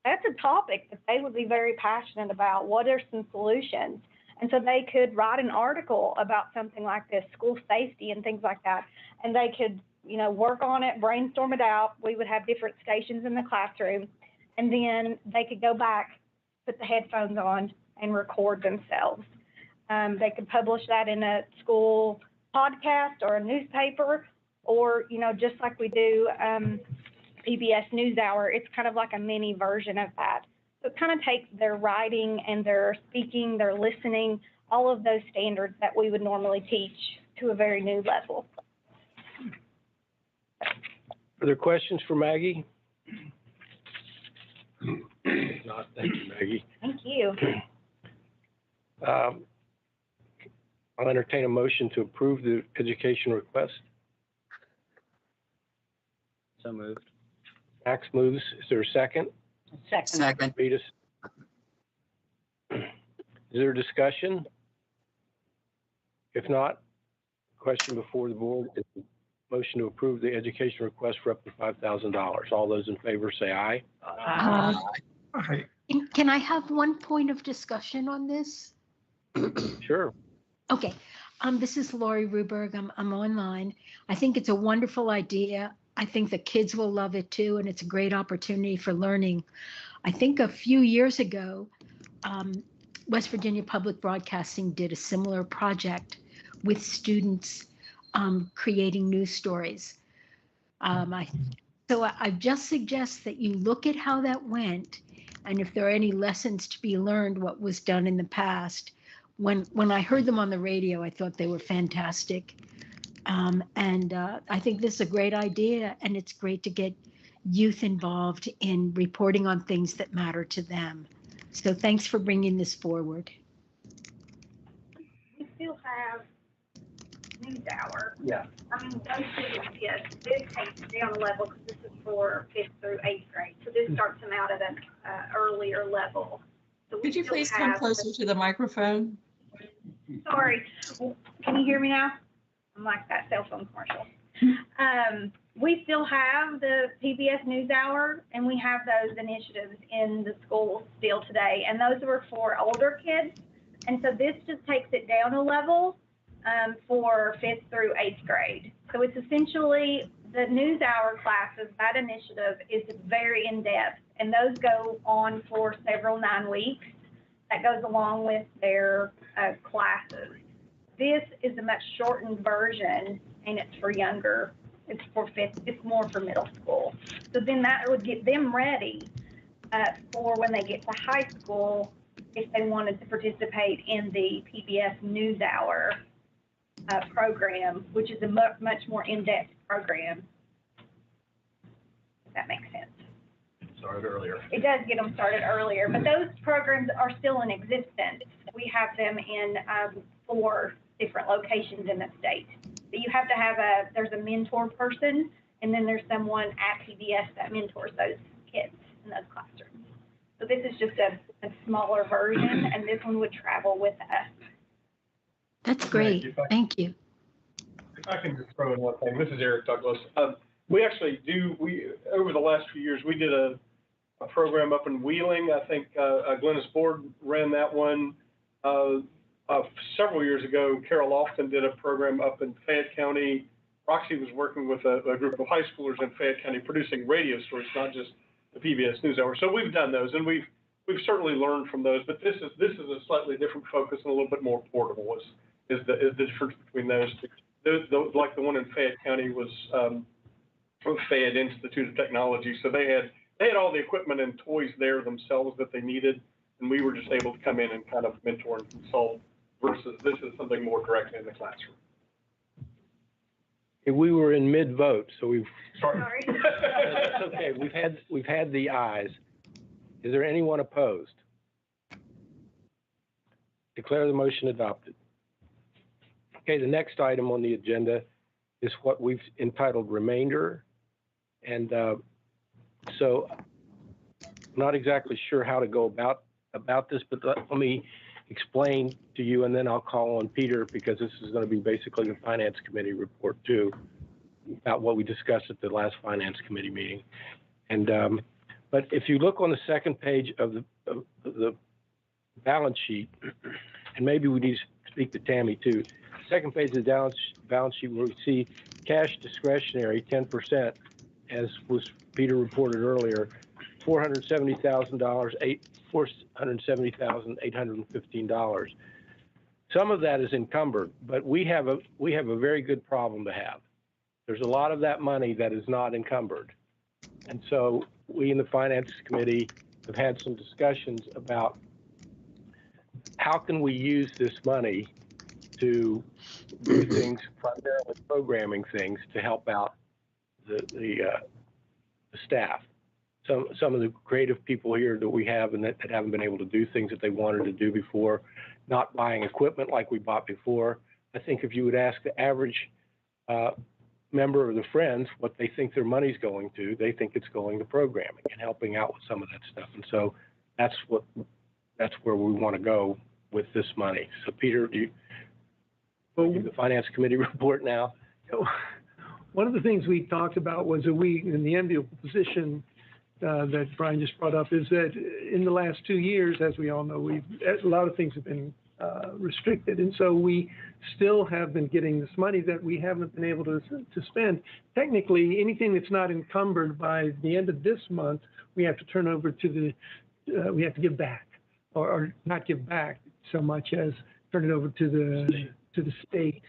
That's a topic that they would be very passionate about. What are some solutions? And so they could write an article about something like this, school safety and things like that. And they could, you know, work on it, brainstorm it out. We would have different stations in the classroom, and then they could go back, put the headphones on, and record themselves. They could publish that in a school podcast or a newspaper, or, you know, just like we do Pbs Newshour, it's kind of like a mini version of that. So it kind of takes their writing and their speaking, their listening, all of those standards that we would normally teach to a very new level. Further questions for Maggie? Not, thank you, Maggie. Thank you. I'll entertain a motion to approve the education request. So moved. Max moves. Is there a second? Second. Rita. Is there a discussion? If not, question before the board is the motion to approve the education request for up to $5,000. All those in favor say aye. Can I have one point of discussion on this? Sure. Okay. This is Lori Ruberg. I'm online. I think it's a wonderful idea. I think the kids will love it too, and it's a great opportunity for learning. I think a few years ago, West Virginia Public Broadcasting did a similar project with students creating news stories. So I just suggest that you look at how that went, and if there are any lessons to be learned, what was done in the past. When I heard them on the radio, I thought they were fantastic. I think this is a great idea, and it's great to get youth involved in reporting on things that matter to them. So thanks for bringing this forward. We still have Newshour. Yeah. I mean, those students, yes, this takes down a level because this is for 5th through 8th grade. So this starts them out at an earlier level. So Could you please come closer to the microphone? Sorry, can you hear me now? I'm like that cell phone commercial. We still have the Pbs Newshour, and we have those initiatives in the schools still today, and those were for older kids. And so this just takes it down a level for 5th through 8th grade. So it's essentially the Newshour classes. That initiative is very in-depth, and those go on for several 9 weeks. That goes along with their classes. This is a much shortened version, and it's for younger. It's for 5th. It's more for middle school. So then that would get them ready for when they get to high school, if they wanted to participate in the Pbs Newshour program, which is a much more in-depth program. If that makes sense. started earlier. It does get them started earlier, but those programs are still in existence. We have them in 4 different locations in the state. But you have to have there's a mentor person, and then there's someone at PBS that mentors those kids in those classrooms. So this is just a smaller version, and this one would travel with us. That's great. Thank you. If I can just throw in one thing, this is Eric Douglas. We actually over the last few years, we did a program up in Wheeling. I think Glennis Ford ran that one. Several years ago, Carol Lofton did a program up in Fayette County. Roxy was working with a group of high schoolers in Fayette County producing radio stories, not just the PBS Newshour. So we've done those, and we've certainly learned from those. But this is a slightly different focus and a little bit more portable. Is the difference between those two? Like the one in Fayette County was from Fayette Institute of Technology. So they had all the equipment and toys there themselves that they needed, and we were just able to come in and kind of mentor and consult. Versus this is something more directly in the classroom. We were in mid-vote, so we've. Sorry. That's okay. We've had the ayes. Is there anyone opposed? Declare the motion adopted. Okay, the next item on the agenda is what we've entitled remainder. And so I'm not exactly sure how to go about this, but let me explain to you, and then I'll call on Peter, because this is going to be basically the Finance Committee report too, about what we discussed at the last Finance Committee meeting. And but if you look on the second page of the balance sheet, and maybe we need to speak to Tammy too. Second page of the balance sheet, where we see cash discretionary 10%, as was Peter reported earlier, $470,000, $470,815. Some of that is encumbered, but we have a very good problem to have. There's a lot of that money that is not encumbered, and so we in the Finance Committee have had some discussions about how can we use this money to do things, primarily programming things, to help out the staff. Some of the creative people here that we have and that haven't been able to do things that they wanted to do before, not buying equipment like we bought before. I think if you would ask the average member of the Friends what they think their money's going to, they think it's going to programming and helping out with some of that stuff. And so that's where we want to go with this money. So Peter, do the Finance Committee report now? One of the things we talked about was that we, in the enviable position that Brian just brought up, is that in the last 2 years, as we all know, a lot of things have been restricted. And so we still have been getting this money that we haven't been able to spend. Technically, anything that's not encumbered by the end of this month, we have to turn over to we have to give back, or not give back so much as turn it over to the state.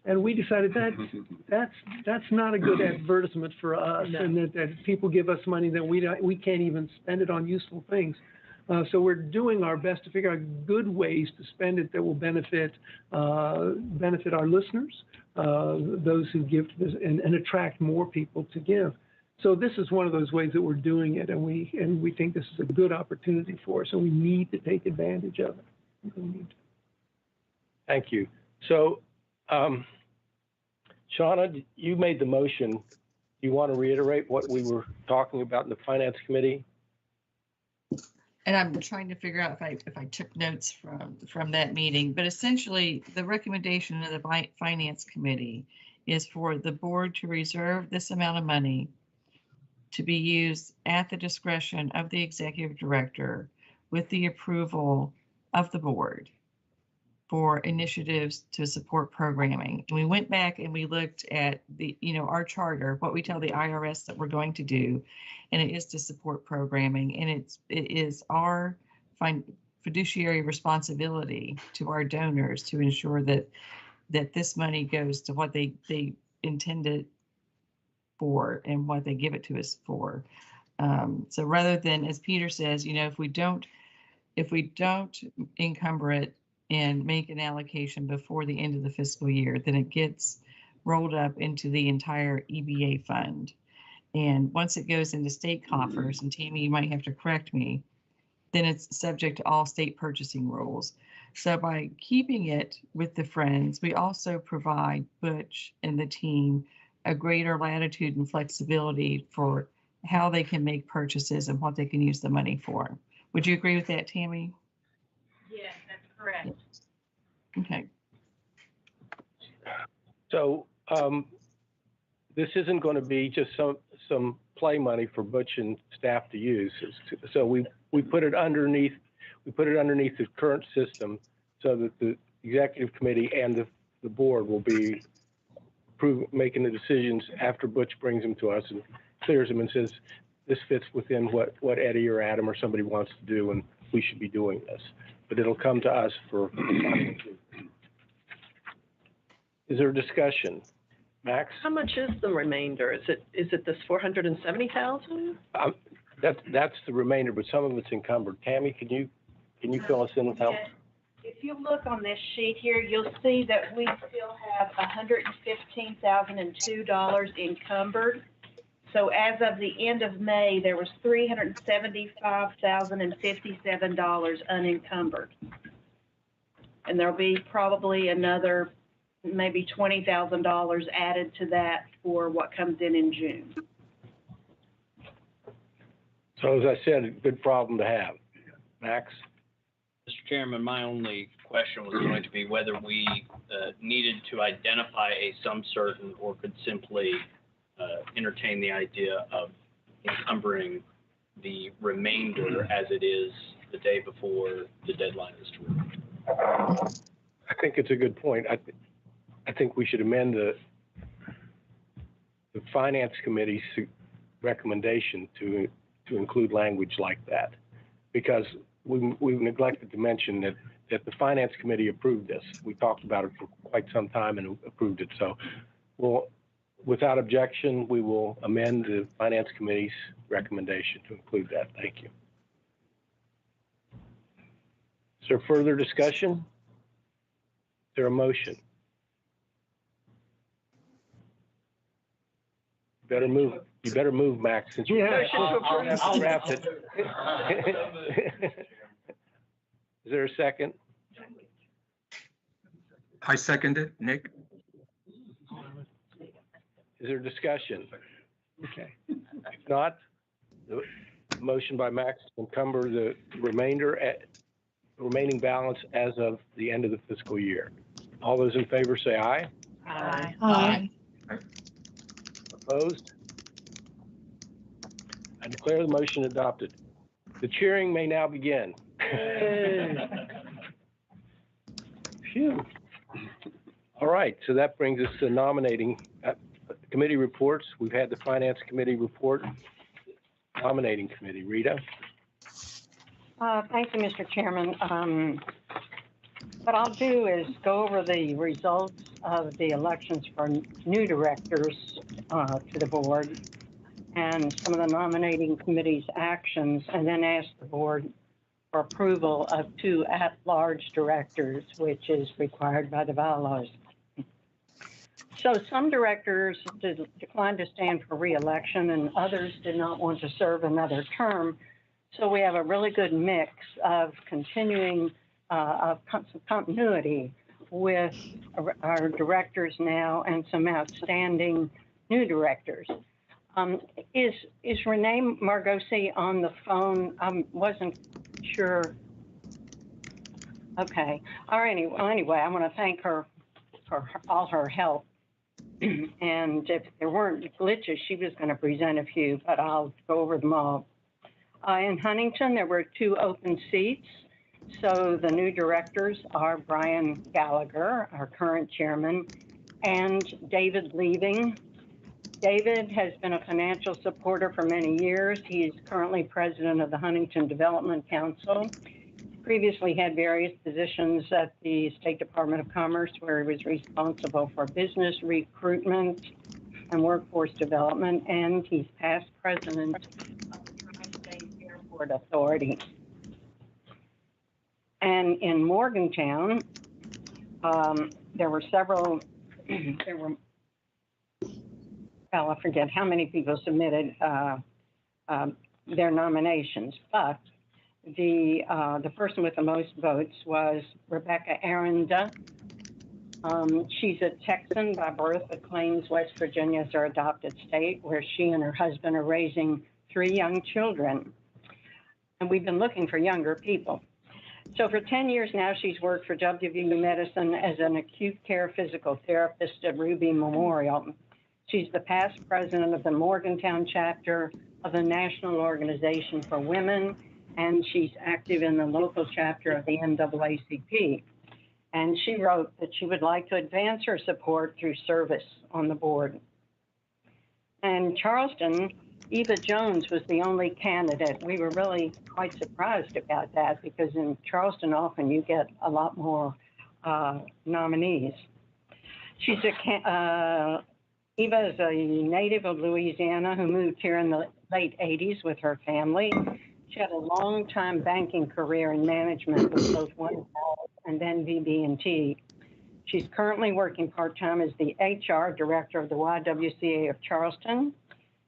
And we decided that's not a good advertisement for us, and that people give us money that we can't even spend it on useful things. So we're doing our best to figure out good ways to spend it that will benefit our listeners, those who give to this, and attract more people to give. So this is one of those ways that we're doing it, and we think this is a good opportunity for us, and we need to take advantage of it. Thank you. So, Shauna, you made the motion. Do you want to reiterate what we were talking about in the Finance Committee? And I'm trying to figure out if I took notes from that meeting, but essentially the recommendation of the Finance Committee is for the board to reserve this amount of money to be used at the discretion of the executive director with the approval of the board for initiatives to support programming. And we went back and we looked at our charter, what we tell the IRS that we're going to do, and it is to support programming. And it is our fiduciary responsibility to our donors to ensure that this money goes to what they intend it for and what they give it to us for. So rather than, as Peter says, if we don't encumber it and make an allocation before the end of the fiscal year, then it gets rolled up into the entire EBA fund. And once it goes into state coffers, and Tammy, you might have to correct me, then it's subject to all state purchasing rules. So by keeping it with the Friends, we also provide Butch and the team a greater latitude and flexibility for how they can make purchases and what they can use the money for. Would you agree with that, Tammy? Yes, that's correct. Okay. So this isn't going to be just some play money for Butch and staff to use. So we put it underneath the current system so that the executive committee and the board will be making the decisions after Butch brings them to us and clears them and says, this fits within what Eddie or Adam or somebody wants to do, and we should be doing this. But it'll come to us for. Is there a discussion? Max? How much is the remainder? Is it this 470,000? That's the remainder, but some of it's encumbered. Tammy, can you fill us in with how? Yes. If you look on this sheet here, you'll see that we still have $115,002 encumbered. So as of the end of May, there was $375,057 unencumbered. And there'll be probably another maybe $20,000 added to that for what comes in June. So as I said, a good problem to have. Max? Mr. Chairman, my only question was going to be whether we needed to identify a sum certain or could simply entertain the idea of encumbering the remainder as it is the day before the deadline is to remove. I think it's a good point. I think we should amend the Finance Committee's recommendation to include language like that, because we've neglected to mention that the Finance Committee approved this. We talked about it for quite some time and approved it. So without objection, we will amend the Finance Committee's recommendation to include that. Thank you. Is there further discussion? Is there a motion? You better move, Max, since you I'll draft it. Is there a second? I second it, Nick. Is there discussion? Okay. If not, the motion by Max to encumber the remaining balance as of the end of the fiscal year. All those in favor say aye. Aye. Aye. Opposed? I declare the motion adopted. The cheering may now begin. Phew. All right, so that brings us to nominating committee reports. We've had the Finance Committee report. Nominating Committee. Rita? Thank you, Mr. Chairman. What I'll do is go over the results of the elections for new directors to the board and some of the nominating committee's actions, and then ask the board for approval of 2 at-large directors, which is required by the bylaws. So some directors declined to stand for re-election and others did not want to serve another term. So we have a really good mix of continuing continuity with our directors now and some outstanding new directors. Is Renee Margosi on the phone? I wasn't sure. Okay. All right. Anyway, I want to thank her for all her help. And if there weren't glitches, she was going to present a few, but I'll go over them all. In Huntington, there were 2 open seats. So the new directors are Brian Gallagher, our current chairman, and David Leaving. David has been a financial supporter for many years. He is currently president of the Huntington Development Council. Previously had various positions at the State Department of Commerce, where he was responsible for business recruitment and workforce development, and he's past president of the Tri-State Airport Authority. And in Morgantown, there were well, I forget how many people submitted their nominations, but the person with the most votes was Rebecca Arenda. She's a Texan by birth, but claims West Virginia is her adopted state, where she and her husband are raising 3 young children. And we've been looking for younger people. So for 10 years now, she's worked for WVU Medicine as an acute care physical therapist at Ruby Memorial. She's the past president of the Morgantown chapter of the National Organization for Women, and she's active in the local chapter of the NAACP. And she wrote that she would like to advance her support through service on the board. And Charleston, Eva Jones was the only candidate. We were really quite surprised about that because in Charleston, often you get a lot more nominees. Eva is a native of Louisiana who moved here in the late 80s with her family. She had a long-time banking career in management with both One and then BB&T. She's currently working part-time as the HR director of the YWCA of Charleston.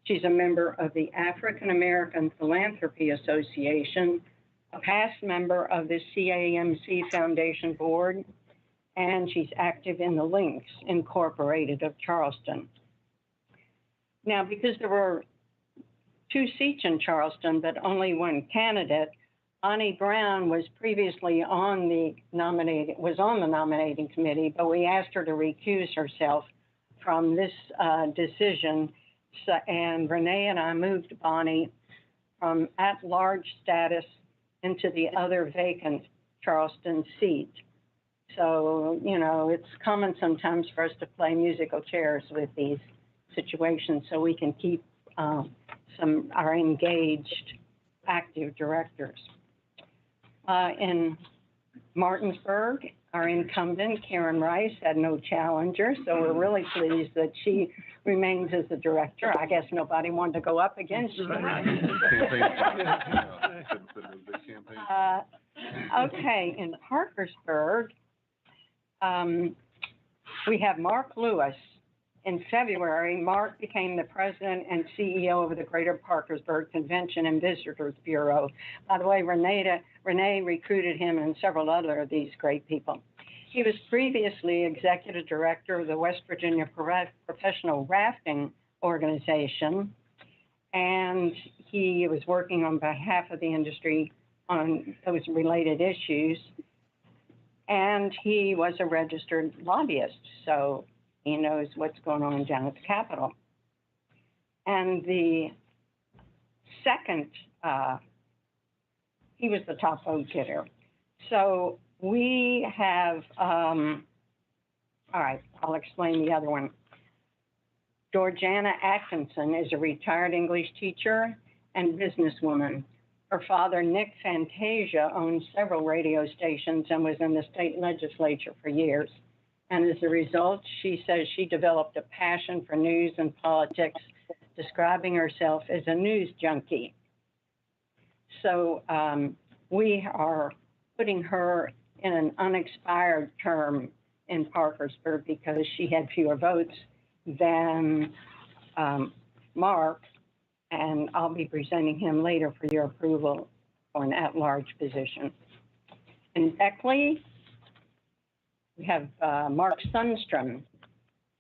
She's a member of the African American Philanthropy Association, a past member of the CAMC Foundation Board, and she's active in the Lynch Incorporated of Charleston. Now, because there were 2 seats in Charleston, but only 1 candidate, Bonnie Brown was previously on the nominating committee, but we asked her to recuse herself from this decision. So, and Renee and I moved Bonnie from at-large status into the other vacant Charleston seat. So, you know, it's common sometimes for us to play musical chairs with these situations so we can keep our engaged, active directors. In Martinsburg, our incumbent, Karen Rice, had no challenger, so we're really pleased that she remains as the director. I guess nobody wanted to go up against her. Okay, in Parkersburg, we have Mark Lewis. In February, Mark became the president and CEO of the Greater Parkersburg Convention and Visitors Bureau. By the way, Renee recruited him and several other of these great people. He was previously executive director of the West Virginia Professional Rafting Organization, and he was working on behalf of the industry on those related issues. And he was a registered lobbyist, so he knows what's going on down at the Capitol. And the second, he was the top vote getter. So we have, all right, I'll explain the other one. Georgiana Atkinson is a retired English teacher and businesswoman. Her father, Nick Fantasia, owns several radio stations and was in the state legislature for years. And as a result, she says she developed a passion for news and politics, describing herself as a news junkie. So we are putting her in an unexpired term in Parkersburg because she had fewer votes than Mark, and I'll be presenting him later for your approval for an at-large position. In Beckley, we have Mark Sundstrom.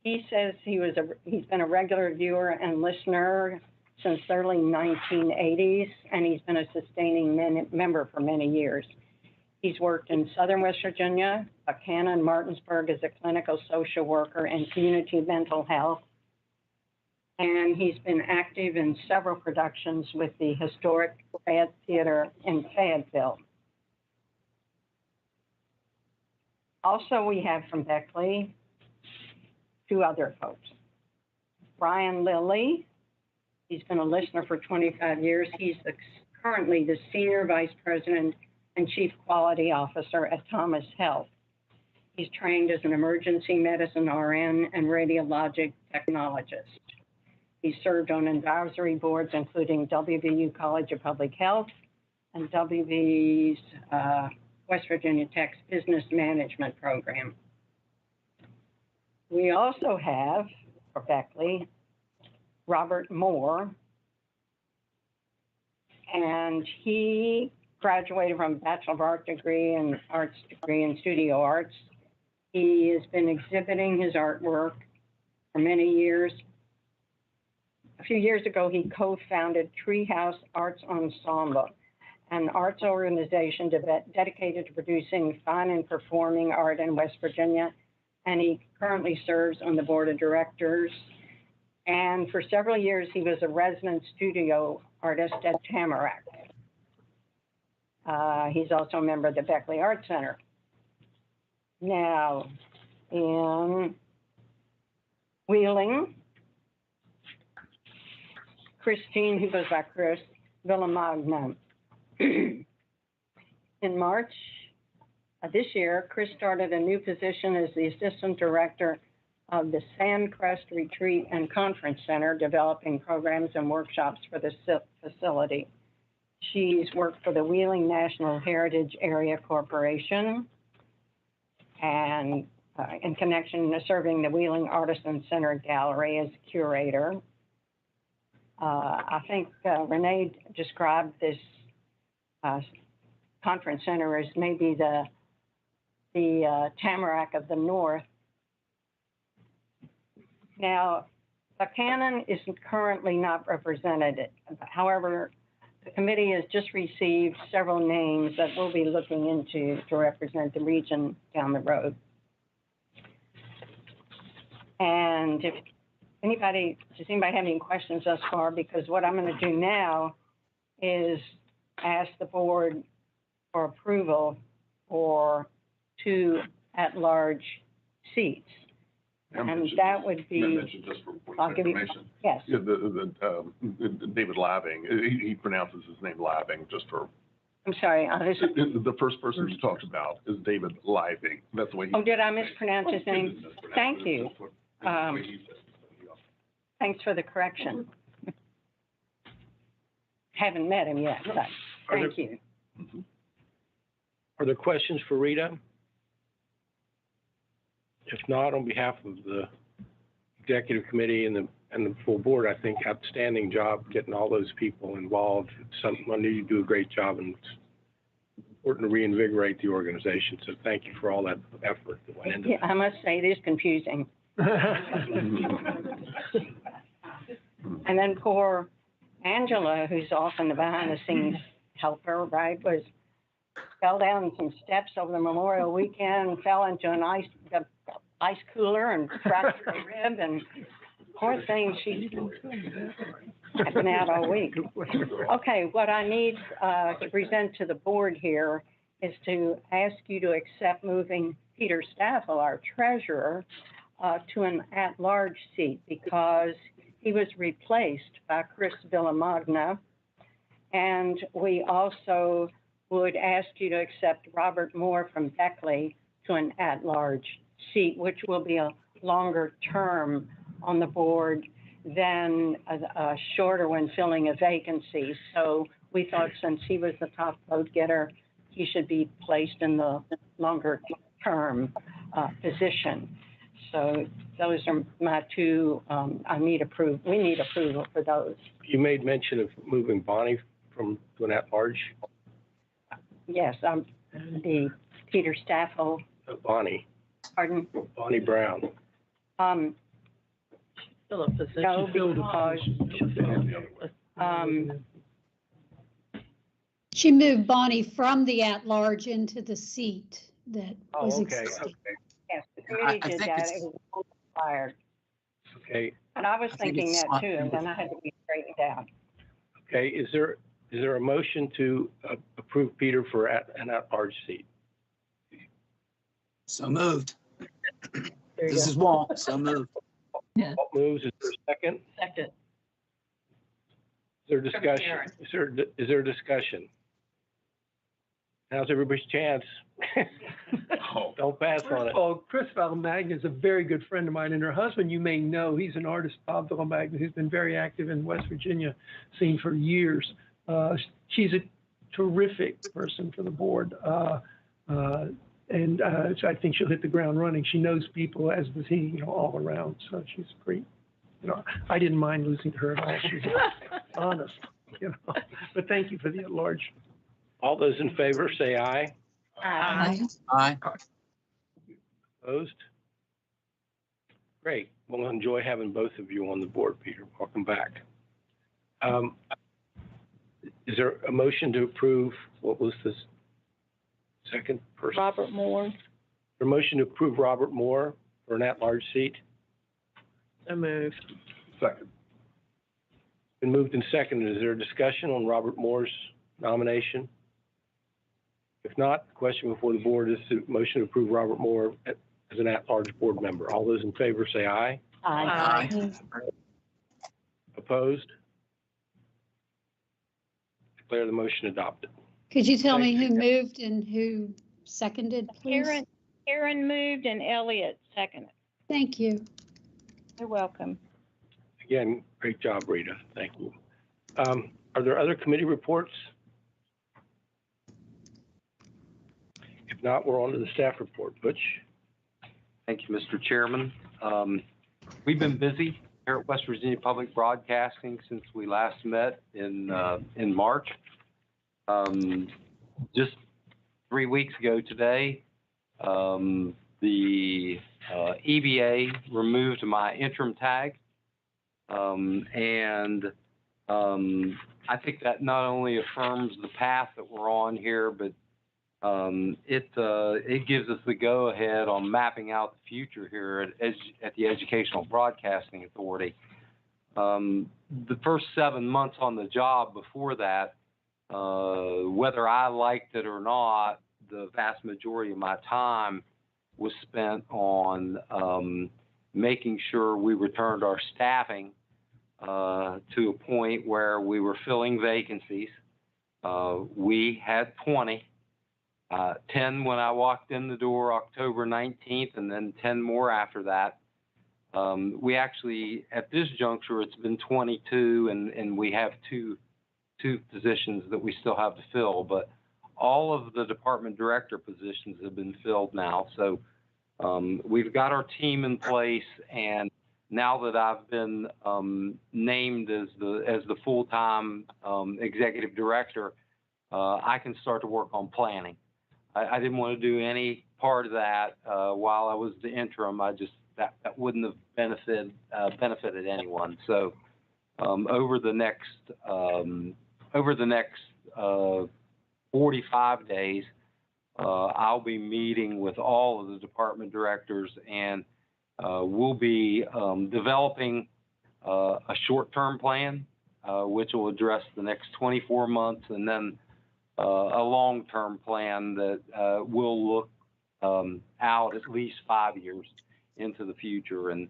He says he's been a regular viewer and listener since the early 1980s, and he's been a sustaining member for many years. He's worked in Southern West Virginia, Buchanan, Martinsburg as a clinical social worker and community mental health. And he's been active in several productions with the Historic Fayette Theater in Fayetteville. Also, we have from Beckley 2 other folks. Brian Lilly, he's been a listener for 25 years. He's currently the Senior Vice President and Chief Quality Officer at Thomas Health. He's trained as an emergency medicine RN and radiologic technologist. He served on advisory boards, including WVU College of Public Health and WV's West Virginia Tech's Business Management Program. We also have, for Beckley, Robert Moore. And he graduated from a Bachelor of Arts degree and Arts degree in Studio Arts. He has been exhibiting his artwork for many years. A few years ago, he co-founded Treehouse Arts Ensemble, an arts organization dedicated to producing fine and performing art in West Virginia. And he currently serves on the board of directors. And for several years, he was a resident studio artist at Tamarack. He's also a member of the Beckley Art Center. Now, in Wheeling, Christine, who goes by Chris, Villamagna. In March of this year, Chris started a new position as the Assistant Director of the Sandcrest Retreat and Conference Center, developing programs and workshops for the facility. She's worked for the Wheeling National Heritage Area Corporation and in connection to serving the Wheeling Artisan Center Gallery as curator. I think Renee described this conference center as maybe the Tamarack of the North. Now, Buchanan is currently not represented. However, the committee has just received several names that we'll be looking into to represent the region down the road. And does anybody have any questions thus far? Because what I'm going to do now is ask the board for approval for 2 at-large seats. And that would be, just for I'll give you, information. yes. Yeah, David Labbing, he pronounces his name Labbing just for. I'm sorry. The first person you talked about is David Labbing. That's the way he. Oh, did I mispronounce his name? Thank you. Thanks for the correction. Haven't met him yet, but thank you. Are there questions for Rita? If not, on behalf of the executive committee and the full board, I think outstanding job getting all those people involved. I knew you do a great job, and it's important to reinvigorate the organization. So thank you for all that effort that went into Yeah, that. I must say it is confusing. And then poor Angela, who's often the behind the scenes helper, right, fell down some steps over the Memorial Weekend, fell into an ice cooler and fractured a rib, and poor thing, she's been out all week. Okay, what I need to present to the board here is to ask you to accept moving Peter Staffel, our treasurer, to an at-large seat because he was replaced by Chris Villamagna. And we also would ask you to accept Robert Moore from Beckley to an at-large seat, which will be a longer term on the board than a shorter one filling a vacancy. So we thought since he was the top vote getter, he should be placed in the longer term position. So those are my 2, we need approval for those. You made mention of moving Bonnie to an at-large. Yes, the Peter Staffel. Bonnie. Pardon? Bonnie Brown. Fill a position. No, because She moved Bonnie from the at-large into the seat that was existing. Yes, the committee did that. It was required. Okay. And I was thinking that too, and then I had to be straightened out. Okay. Is there a motion to approve Peter for an at-large seat? So moved. This is Walt. So moved. Yeah. Walt moves. Is there a second? Second. Is there discussion? Is there discussion? Now's everybody's chance. Don't pass on it. Oh, Chris Villamagna is a very good friend of mine, and her husband, you may know, he's an artist, Bob Villamagna, who's been very active in West Virginia scene for years. She's a terrific person for the board, and so I think she'll hit the ground running. She knows people, as does he, all around. So she's great. I didn't mind losing to her last year, honest, But thank you for the at-large. All those in favor, say aye. Aye. Opposed? Great. We'll enjoy having both of you on the board, Peter. Welcome back. Is there a motion to approve, what was this second person? Robert Moore. A motion to approve Robert Moore for an at-large seat? So moved. Second. Been moved and seconded. Is there a discussion on Robert Moore's nomination? If not, the question before the board is the motion to approve Robert Moore as an at-large board member. All those in favor say aye. Aye. Opposed? Declare the motion adopted. Could you tell me who moved and who seconded, please? Karen moved and Elliot seconded. Thank you. You're welcome. Again, great job, Rita. Thank you. Are there other committee reports? If not, we're on to the staff report. Butch? Thank you, Mr. Chairman. We've been busy here at West Virginia Public Broadcasting since we last met in March. Just 3 weeks ago today, the EBA removed my interim tag. I think that not only affirms the path that we're on here, but it gives us the go-ahead on mapping out the future here at the Educational Broadcasting Authority. The first 7 months on the job before that, whether I liked it or not, the vast majority of my time was spent on making sure we returned our staffing to a point where we were filling vacancies. We had 20. 10 when I walked in the door October 19th, and then 10 more after that. We actually, at this juncture, it's been 22, and we have two positions that we still have to fill, but all of the department director positions have been filled now. So we've got our team in place, and now that I've been named as the full-time executive director, I can start to work on planning. I didn't want to do any part of that while I was the interim. That wouldn't have benefited anyone. So over the next 45 days, I'll be meeting with all of the department directors, and we'll be developing a short-term plan, which will address the next 24 months, and then a long-term plan that will look out at least 5 years into the future. And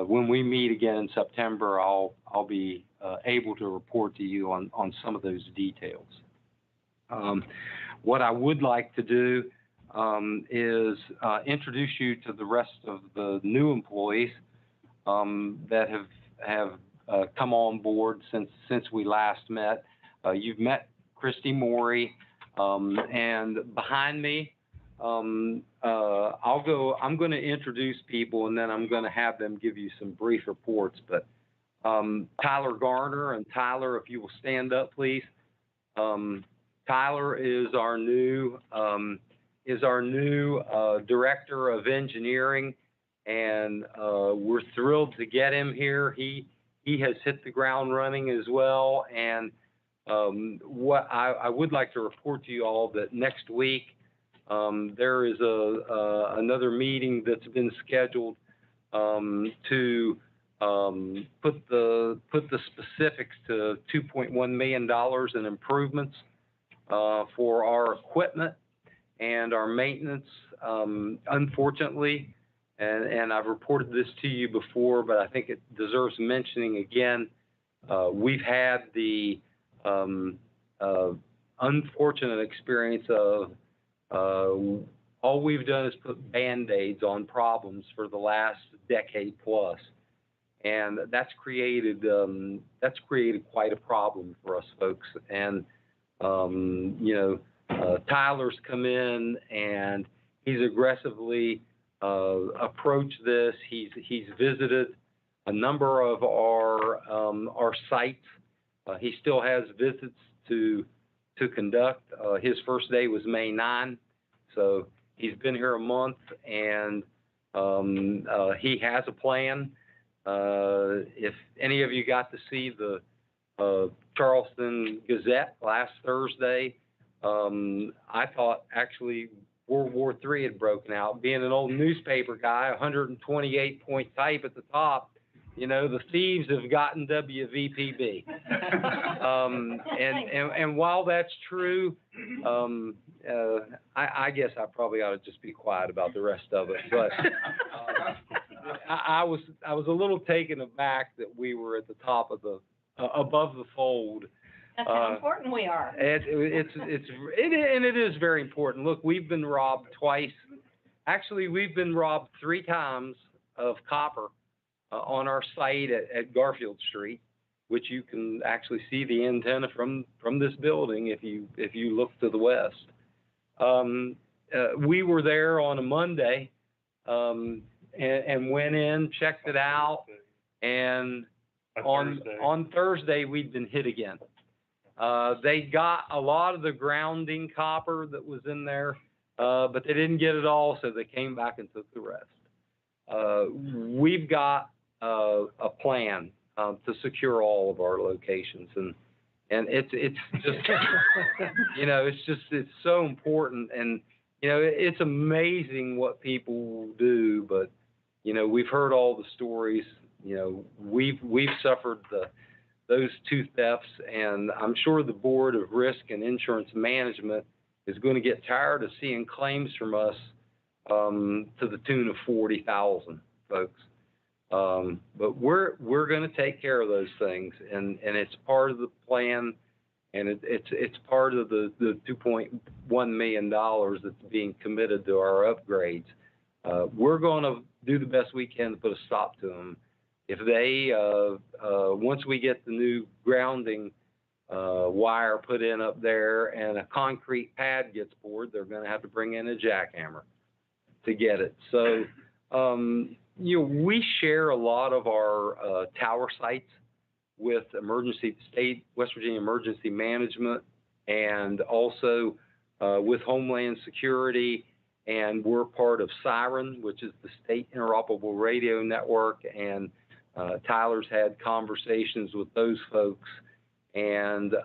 when we meet again in September, I'll be able to report to you on some of those details. What I would like to do is introduce you to the rest of the new employees that have come on board since we last met. You've met Christy Morey, and behind me, I'm going to introduce people, and then I'm going to have them give you some brief reports. But Tyler Garner, and Tyler, if you will stand up, please. Tyler is our new director of engineering, and we're thrilled to get him here. He has hit the ground running as well, and what I would like to report to you all that next week there is another meeting that's been scheduled to put the specifics to $2.1 million in improvements for our equipment and our maintenance. Unfortunately, and I've reported this to you before, but I think it deserves mentioning again, we've had the unfortunate experience of all we've done is put Band-Aids on problems for the last decade plus, and that's created quite a problem for us folks. And Tyler's come in and he's aggressively approached this. He's visited a number of our sites. He still has visits to conduct. His first day was May 9, so he's been here a month, and he has a plan. If any of you got to see the Charleston Gazette last Thursday, I thought actually World War III had broken out. Being an old newspaper guy, 128-point type at the top, you know, the thieves have gotten WVPB. And while that's true, I guess I probably ought to just be quiet about the rest of it. But I was a little taken aback that we were at the top of the above the fold. That's how important we are. It is very important. Look, we've been robbed twice. Actually, we've been robbed 3 times of copper on our site at Garfield Street, which you can actually see the antenna from this building if you look to the west. We were there on a Monday and went in, checked it out, and on Thursday we'd been hit again. They got a lot of the grounding copper that was in there, but they didn't get it all, so they came back and took the rest. We've got a plan to secure all of our locations, and it's just you know, it's so important, and you know, it's amazing what people do, but you know, we've heard all the stories. You know, we've suffered those 2 thefts, and I'm sure the Board of Risk and Insurance Management is going to get tired of seeing claims from us to the tune of $40,000, folks. But we're going to take care of those things, and it's part of the plan, and it's part of the $2.1 million that's being committed to our upgrades. We're going to do the best we can to put a stop to them. If they, once we get the new grounding wire put in up there and a concrete pad gets poured, they're going to have to bring in a jackhammer to get it. So, you know, we share a lot of our tower sites with West Virginia Emergency Management, and also with Homeland Security, and we're part of Siren, which is the State Interoperable Radio Network, and Tyler's had conversations with those folks, and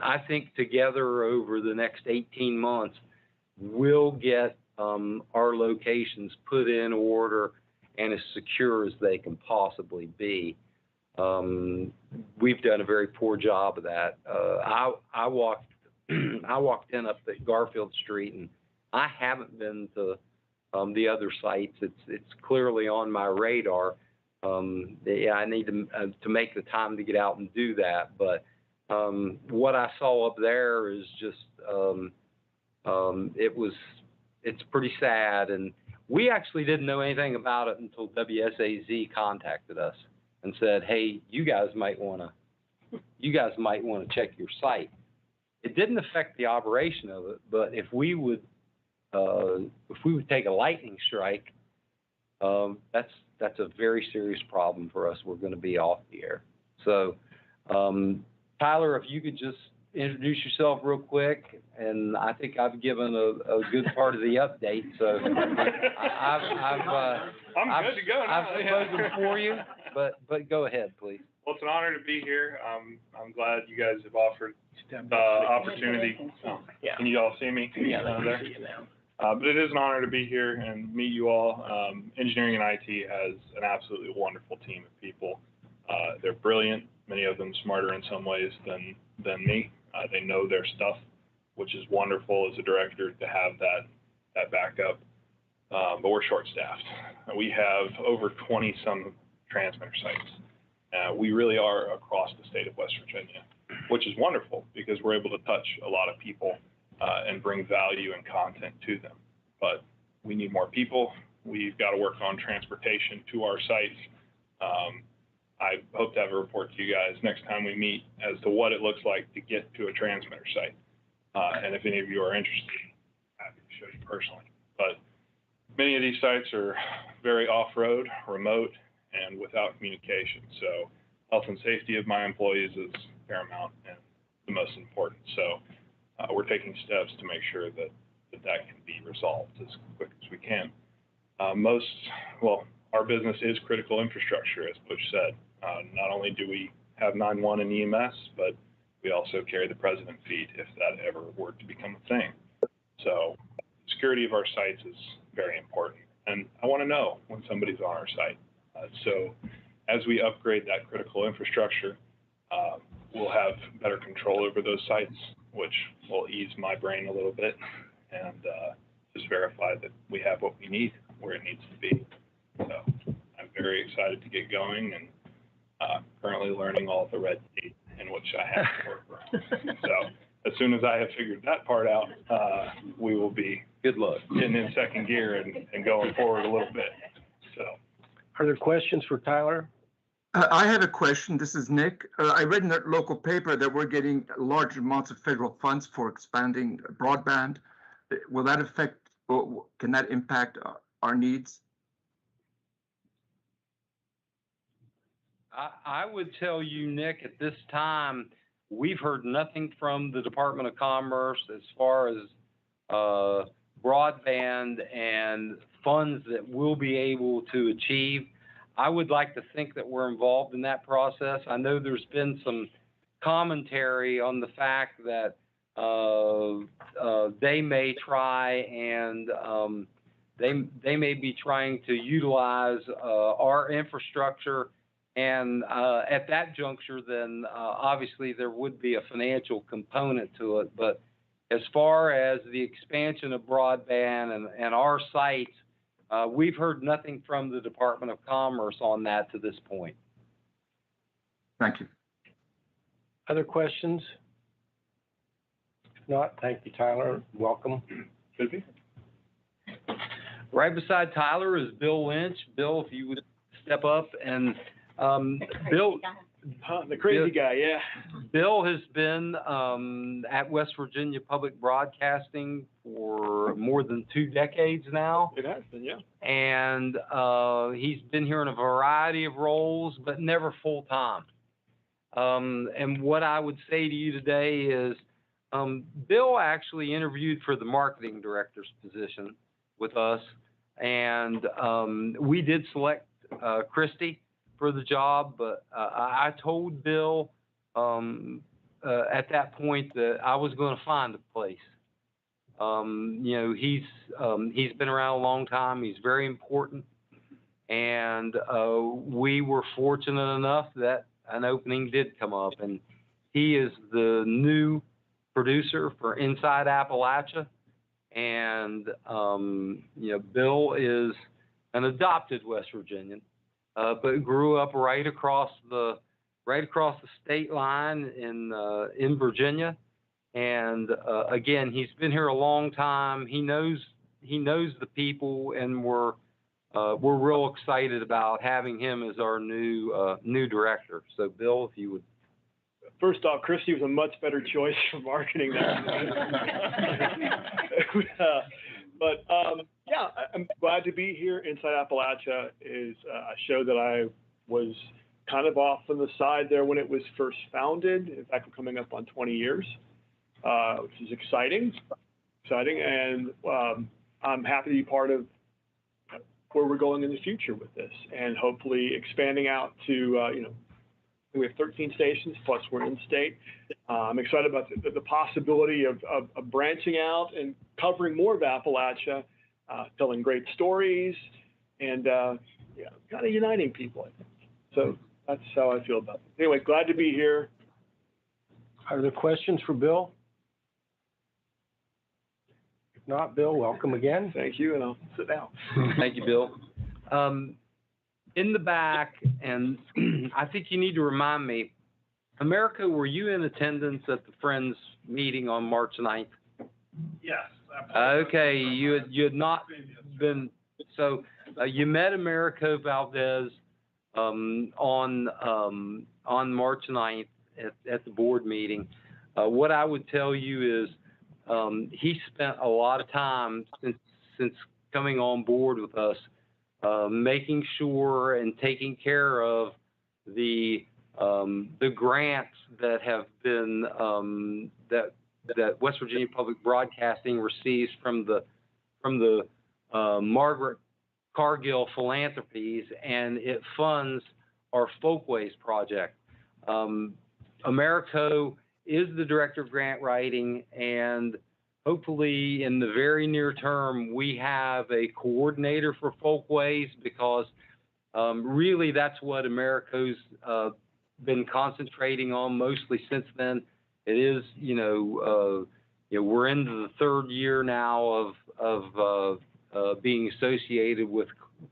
I think together over the next 18 months, we'll get our locations put in order and as secure as they can possibly be. We've done a very poor job of that. I walked in up at Garfield Street, and I haven't been to the other sites. It's clearly on my radar. Yeah, I need to make the time to get out and do that. But what I saw up there is just it's pretty sad, and we actually didn't know anything about it until WSAZ contacted us and said, "Hey, you guys might want to check your site." It didn't affect the operation of it, but if we would take a lightning strike, that's a very serious problem for us. We're going to be off the air. So, Tyler, if you could just introduce yourself real quick, and I think I've given a good part of the update. So I'm good to go now. I've spoken for you, but go ahead, please. Well, it's an honor to be here. I'm glad you guys have offered the opportunity. Can you all see me? Yeah, there? see you now. But it is an honor to be here and meet you all. Engineering and IT has an absolutely wonderful team of people. They're brilliant, many of them smarter in some ways than me. They know their stuff, which is wonderful as a director to have that backup. But we're short-staffed. We have over 20-some transmitter sites. We really are across the state of West Virginia, which is wonderful because we're able to touch a lot of people and bring value and content to them. But we need more people. We've got to work on transportation to our sites. I hope to have a report to you guys next time we meet as to what it looks like to get to a transmitter site. And if any of you are interested, I'm happy to show you personally. But many of these sites are very off-road, remote, and without communication. So health and safety of my employees is paramount and the most important. So we're taking steps to make sure that that can be resolved as quick as we can. Our business is critical infrastructure, as Butch said. Not only do we have 911 and EMS, but we also carry the president feed if that ever were to become a thing. So security of our sites is very important. And I want to know when somebody's on our site. So as we upgrade that critical infrastructure, we'll have better control over those sites, which will ease my brain a little bit and just verify that we have what we need where it needs to be. So I'm very excited to get going and currently learning all the red tape in which I have to work around. So as soon as I have figured that part out, we will be good luck getting in second gear and going forward a little bit. So, are there questions for Tyler? I have a question. This is Nick. I read in the local paper that we're getting large amounts of federal funds for expanding broadband. Will that affect, or can that impact our needs? I would tell you, Nick, at this time, we've heard nothing from the Department of Commerce as far as broadband and funds that we'll be able to achieve. I would like to think that we're involved in that process. I know there's been some commentary on the fact that they may try and they may be trying to utilize our infrastructure. And at that juncture, then obviously there would be a financial component to it. But as far as the expansion of broadband and our sites, we've heard nothing from the Department of Commerce on that to this point. Thank you. Other questions? If not, thank you, Tyler. Welcome. Should be. Right beside Tyler is Bill Lynch. Bill, if you would step up and Bill, the crazy guy, yeah. Bill has been at West Virginia Public Broadcasting for more than 2 decades now. It has been, yeah. And he's been here in a variety of roles, but never full time. And what I would say to you today is Bill actually interviewed for the marketing director's position with us, and we did select Christy for the job, but I told Bill at that point that I was going to find a place. You know, he's been around a long time. He's very important, and we were fortunate enough that an opening did come up, and he is the new producer for Inside Appalachia, and you know, Bill is an adopted West Virginian. But grew up right across the state line in Virginia, and again, he's been here a long time. He knows the people, and we're real excited about having him as our new director. So, Bill, if you would. First off, Christy was a much better choice for marketing than but yeah, I'm glad to be here. Inside Appalachia is a show that I was kind of off on the side there when it was first founded. In fact, we're coming up on 20 years, which is exciting, and I'm happy to be part of where we're going in the future with this, and hopefully expanding out to, you know, we have 13 stations, plus we're in state. I'm excited about the possibility of branching out and covering more of Appalachia, telling great stories, and yeah, kind of uniting people, I think. So that's how I feel about it. Anyway, glad to be here. Are there questions for Bill? If not, Bill, welcome again. Thank you, and I'll sit down. Thank you, Bill. In the back, and I think you need to remind me, America, were you in attendance at the Friends meeting on March 9th? Yes. Okay, you had not been, so you met Americo Valdez on March 9th at the board meeting. What I would tell you is he spent a lot of time since coming on board with us making sure and taking care of the grants that have been that West Virginia Public Broadcasting receives from the Margaret Cargill Philanthropies, and it funds our Folkways project. Americo is the director of grant writing, and hopefully in the very near term, we have a coordinator for Folkways, because really that's what Americo's been concentrating on mostly since then. It is, we're into the third year now of being associated with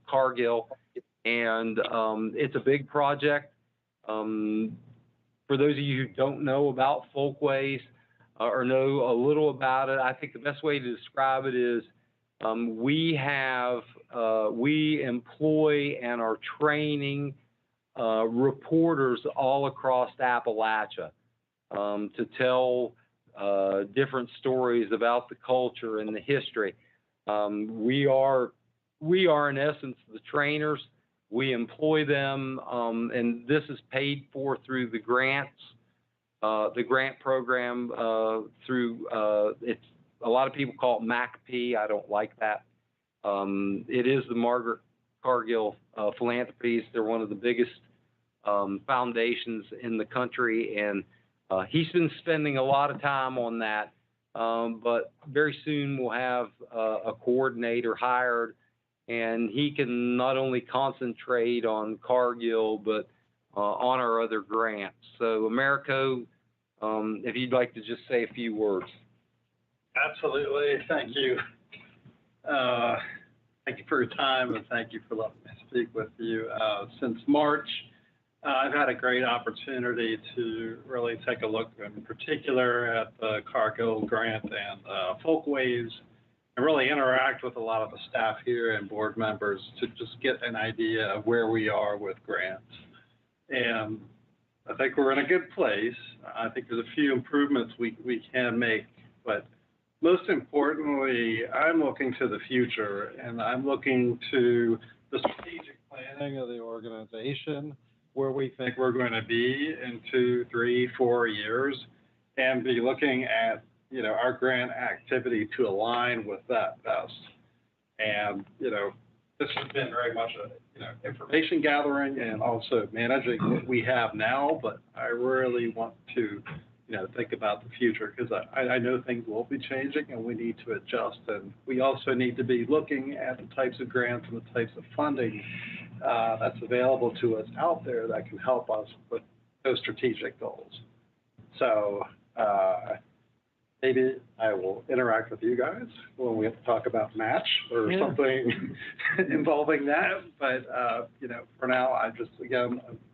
Cargill, and it's a big project. For those of you who don't know about Folkways or know a little about it, I think the best way to describe it is we employ and are training reporters all across Appalachia to tell different stories about the culture and the history. We are in essence the trainers. We employ them, and this is paid for through the grants, the grant program through, it's, a lot of people call it MACP. I don't like that. It is the Margaret Cargill Philanthropies. They're one of the biggest foundations in the country, and he's been spending a lot of time on that, but very soon we'll have a coordinator hired, and he can not only concentrate on Cargill, but on our other grants. So, Americo, if you'd like to just say a few words. Absolutely. Thank you. Thank you for your time, and thank you for letting me speak with you. Since March, I've had a great opportunity to really take a look in particular at the Cargill grant and Folkways, and really interact with a lot of the staff here and board members to just get an idea of where we are with grants. And I think we're in a good place. I think there's a few improvements we can make, but most importantly, I'm looking to the future, and I'm looking to the strategic planning of the organization, where we think we're going to be in 2, 3, 4 years, and be looking at our grant activity to align with that best. And, this has been very much a, information gathering and also managing what we have now, but I really want to, think about the future, because I know things will be changing and we need to adjust. And we also need to be looking at the types of grants and the types of funding that's available to us out there that can help us with those strategic goals. So, maybe I will interact with you guys when we have to talk about match or something involving that. But, for now, I'm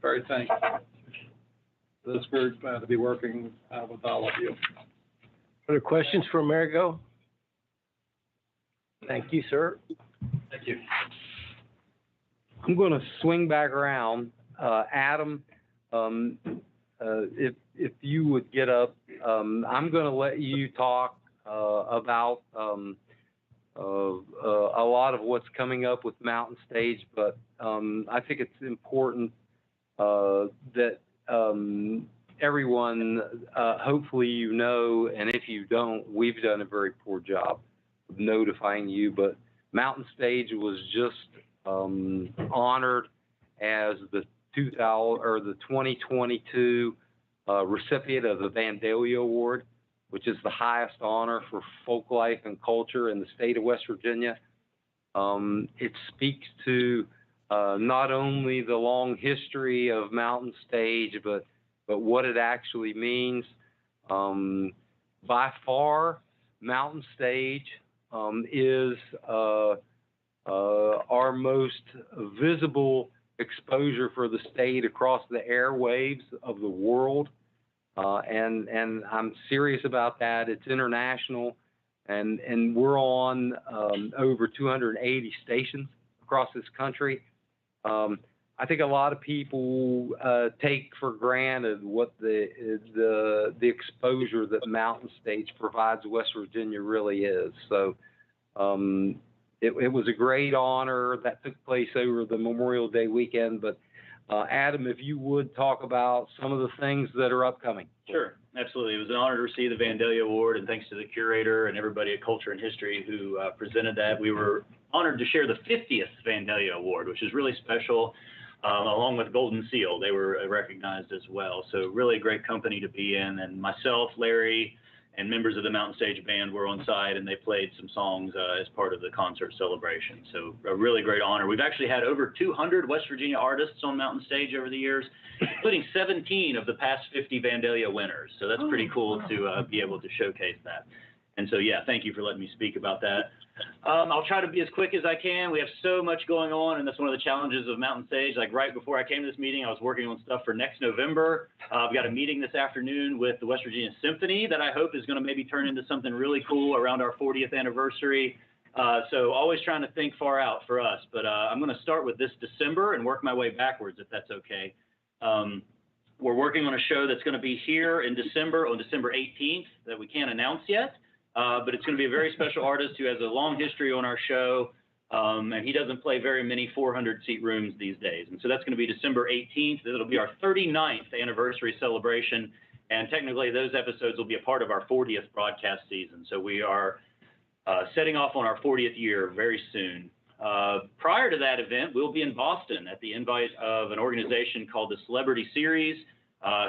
very thankful for this group to be working with all of you. Other questions for Amerigo? Thank you, sir. Thank you. I'm going to swing back around. Adam, if you would get up, I'm going to let you talk about a lot of what's coming up with Mountain Stage, but I think it's important that everyone, hopefully and if you don't, we've done a very poor job of notifying you, but Mountain Stage was just honored as the 2022 recipient of the Vandalia Award, which is the highest honor for folk life and culture in the state of West Virginia. It speaks to not only the long history of Mountain Stage, but what it actually means. By far, Mountain Stage is our most visible exposure for the state across the airwaves of the world. And I'm serious about that. It's international, and we're on over 280 stations across this country. I think a lot of people take for granted what the exposure that Mountain Stage provides West Virginia really is. So it was a great honor that took place over the Memorial Day weekend. But Adam, if you would talk about some of the things that are upcoming. Sure, absolutely. It was an honor to receive the Vandalia Award, and thanks to the curator and everybody at Culture and History who presented that. We were honored to share the 50th Vandalia Award, which is really special, along with Golden Seal. They were recognized as well. So really a great company to be in. And myself, Larry, and members of the Mountain Stage Band were on site, and they played some songs as part of the concert celebration. So a really great honor. We've actually had over 200 West Virginia artists on Mountain Stage over the years, including 17 of the past 50 Vandalia winners. So that's pretty cool to be able to showcase that. And so, yeah, thank you for letting me speak about that. I'll try to be as quick as I can. We have so much going on, and that's one of the challenges of Mountain Stage. Like right before I came to this meeting, I was working on stuff for next November. I've got a meeting this afternoon with the West Virginia Symphony that I hope is going to maybe turn into something really cool around our 40th anniversary. So always trying to think far out for us. But I'm going to start with this December and work my way backwards, if that's okay. We're working on a show that's going to be here in December, on December 18th, that we can't announce yet. But it's going to be a very special artist who has a long history on our show, and he doesn't play very many 400-seat rooms these days. And so that's going to be December 18th. It'll be our 39th anniversary celebration, and technically those episodes will be a part of our 40th broadcast season. So we are setting off on our 40th year very soon. Prior to that event, we'll be in Boston at the invite of an organization called the Celebrity Series,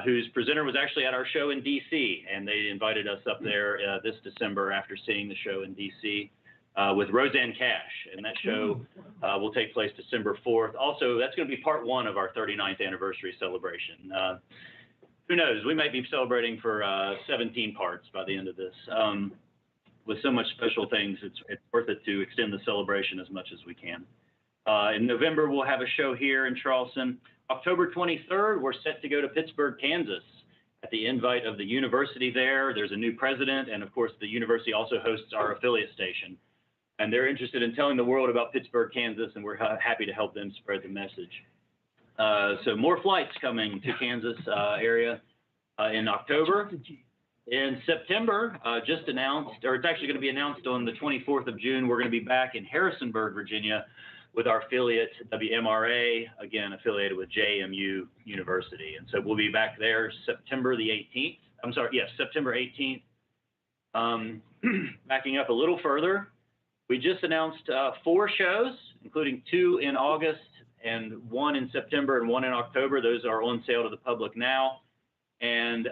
whose presenter was actually at our show in D.C., and they invited us up there this December after seeing the show in D.C. With Roseanne Cash, and that show will take place December 4th. Also, that's going to be part one of our 39th anniversary celebration. Who knows? We might be celebrating for 17 parts by the end of this. With so much special things, it's worth it to extend the celebration as much as we can. In November, we'll have a show here in Charleston. October 23rd, we're set to go to Pittsburgh, Kansas at the invite of the university there. There's a new president, and of course, the university also hosts our affiliate station. And they're interested in telling the world about Pittsburgh, Kansas, and we're happy to help them spread the message. So more flights coming to Kansas area in October. In September, just announced, or it's actually going to be announced on the 24th of June, we're going to be back in Harrisonburg, Virginia, with our affiliate WMRA, again, affiliated with JMU University. And so we'll be back there September the 18th. I'm sorry, yes, September 18th. Backing up a little further, we just announced 4 shows, including 2 in August and 1 in September and 1 in October. Those are on sale to the public now. And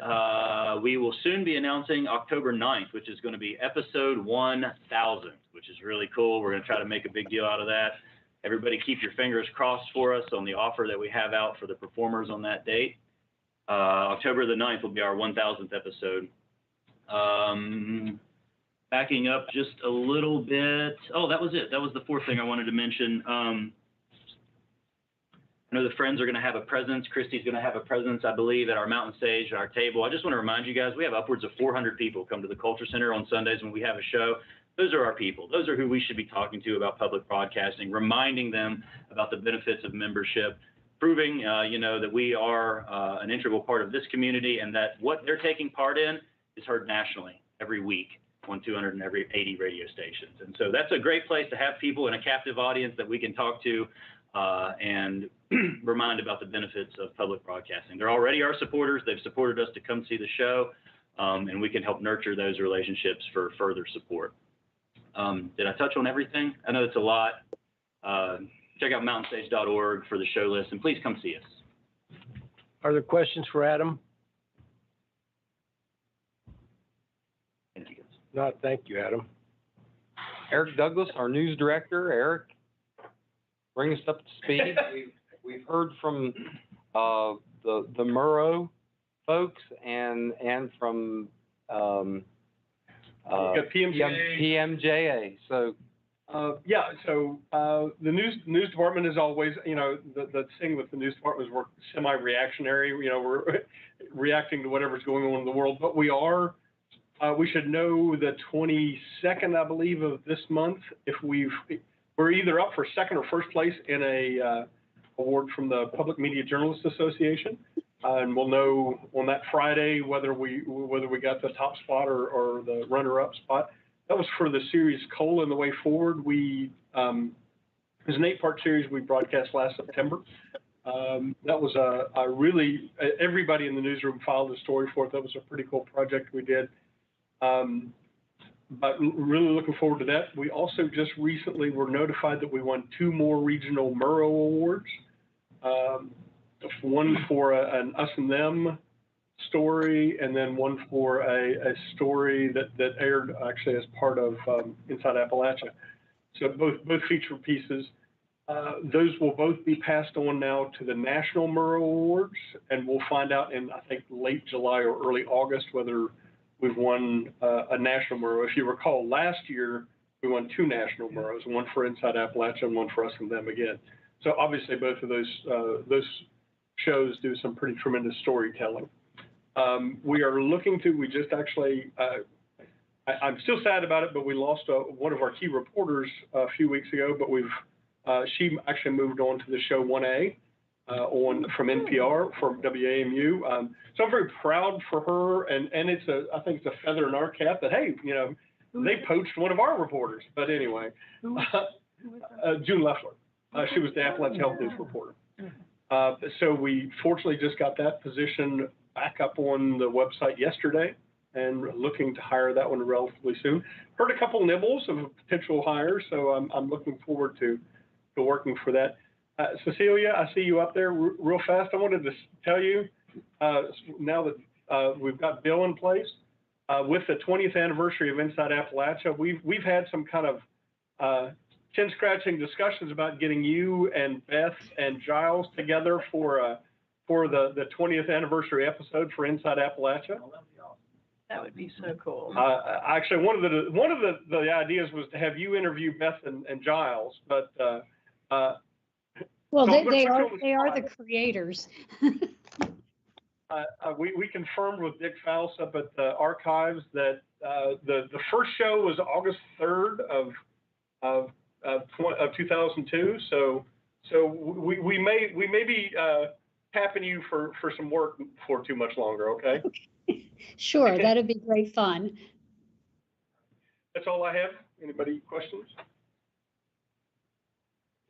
we will soon be announcing October 9th, which is going to be episode 1000, which is really cool. We're going to try to make a big deal out of that. Everybody keep your fingers crossed for us on the offer that we have out for the performers on that date. October the 9th will be our 1000th episode. Backing up just a little bit. Oh, that was it. That was the 4th thing I wanted to mention. I know the Friends are going to have a presence. Christy's going to have a presence, I believe, at our Mountain Stage, at our table. I just want to remind you guys, we have upwards of 400 people come to the Culture Center on Sundays when we have a show. Those are our people. Those are who we should be talking to about public broadcasting, reminding them about the benefits of membership, proving, that we are an integral part of this community and that what they're taking part in is heard nationally every week on 280 radio stations. And so that's a great place to have people in a captive audience that we can talk to and remind about the benefits of public broadcasting. They're already our supporters. They've supported us to come see the show, and we can help nurture those relationships for further support. Did I touch on everything? I know it's a lot. Check out mountainstage.org for the show list, and please come see us. Are there questions for Adam? Thank you, guys. No, thank you, Adam. Eric Douglas, our news director. Eric, bring us up to speed. We've heard from the Murrow folks and from PMJA. So the news department is always, the thing with the news department is we're semi-reactionary. We're reacting to whatever's going on in the world. But we should know the 22nd, I believe, of this month if we're either up for second or first place in a award from the Public Media Journalists Association, and we'll know on that Friday whether we got the top spot or the runner-up spot. That was for the series Cole and the Way Forward. We It was an 8-part series we broadcast last September. That was a really, everybody in the newsroom filed a story for it. That was a pretty cool project we did. But really looking forward to that. We also just recently were notified that we won 2 more regional Murrow awards. One for an us and them story, and then one for a story that aired actually as part of Inside Appalachia. So both feature pieces. Those will both be passed on now to the National Murrow Awards, and we'll find out in, I think, late July or early August whether we've won a National Murrow. If you recall, last year we won 2 National Murrows, one for Inside Appalachia and one for Us and Them again. So obviously both of those shows do some pretty tremendous storytelling. We are looking to, we just actually, I'm still sad about it, but we lost one of our key reporters a few weeks ago, but she actually moved on to the show 1A from NPR, from WAMU. So I'm very proud for her, and I think it's a feather in our cap that, hey, they poached one of our reporters. But anyway, June Leffler. She was the Appalachia Health News reporter. So we fortunately just got that position back up on the website yesterday, and looking to hire that one relatively soon. Heard a couple nibbles of potential hires, so I'm looking forward to working for that. Cecilia, I see you up there real fast. I wanted to tell you, now that we've got Bill in place, with the 20th anniversary of Inside Appalachia, we've had some kind of chin-scratching discussions about getting you and Beth and Giles together for the 20th anniversary episode for Inside Appalachia. That would be so cool. Actually, one of the ideas was to have you interview Beth and Giles, but well, they are the creators. We confirmed with Dick Faust up at the archives that the first show was August 3rd of 2002. So we may be tapping you for some work for too much longer. Okay. Sure, that'd be great fun. That's all I have. Anybody questions?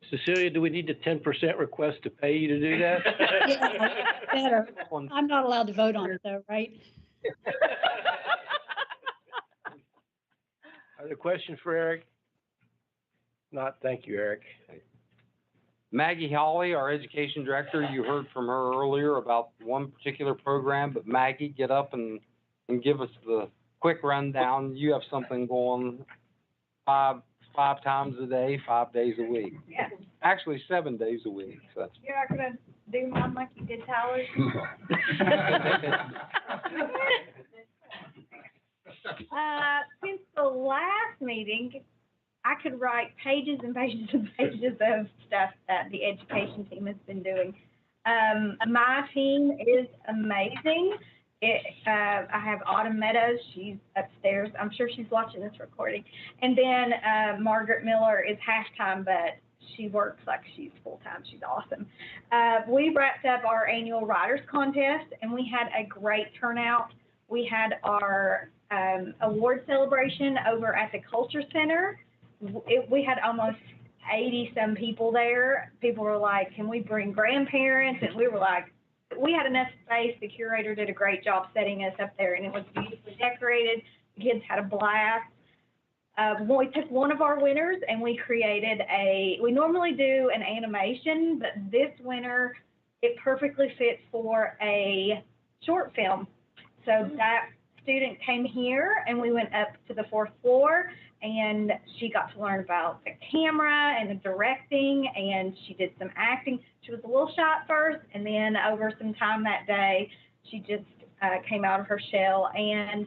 Cecilia, do we need a 10% request to pay you to do that? Yeah, better. I'm not allowed to vote on it though, right? Are there questions for Eric? Not, thank you, Eric. Maggie Hawley, our education director, you heard from her earlier about one particular program, but Maggie, get up and give us the quick rundown. You have something going five times a day, 5 days a week. Yeah. Actually, 7 days a week. So. You're not gonna do mine like you did Tyler's? Since the last meeting, I could write pages and pages and pages of stuff that the education team has been doing. My team is amazing. I have Autumn Meadows. She's upstairs. I'm sure she's watching this recording. And then Margaret Miller is half-time, but she works like she's full-time. She's awesome. We wrapped up our annual writers contest, and we had a great turnout. We had our award celebration over at the Culture Center. We had almost 80-some people there. People were like, can we bring grandparents? And we were like, we had enough space. The curator did a great job setting us up there, and it was beautifully decorated. The kids had a blast. We took one of our winners, and we created we normally do an animation, but this winner, it perfectly fits for a short film. So that student came here, and we went up to the 4th floor, and she got to learn about the camera and the directing, and she did some acting. She was a little shy at first, and then over some time that day, she just came out of her shell, and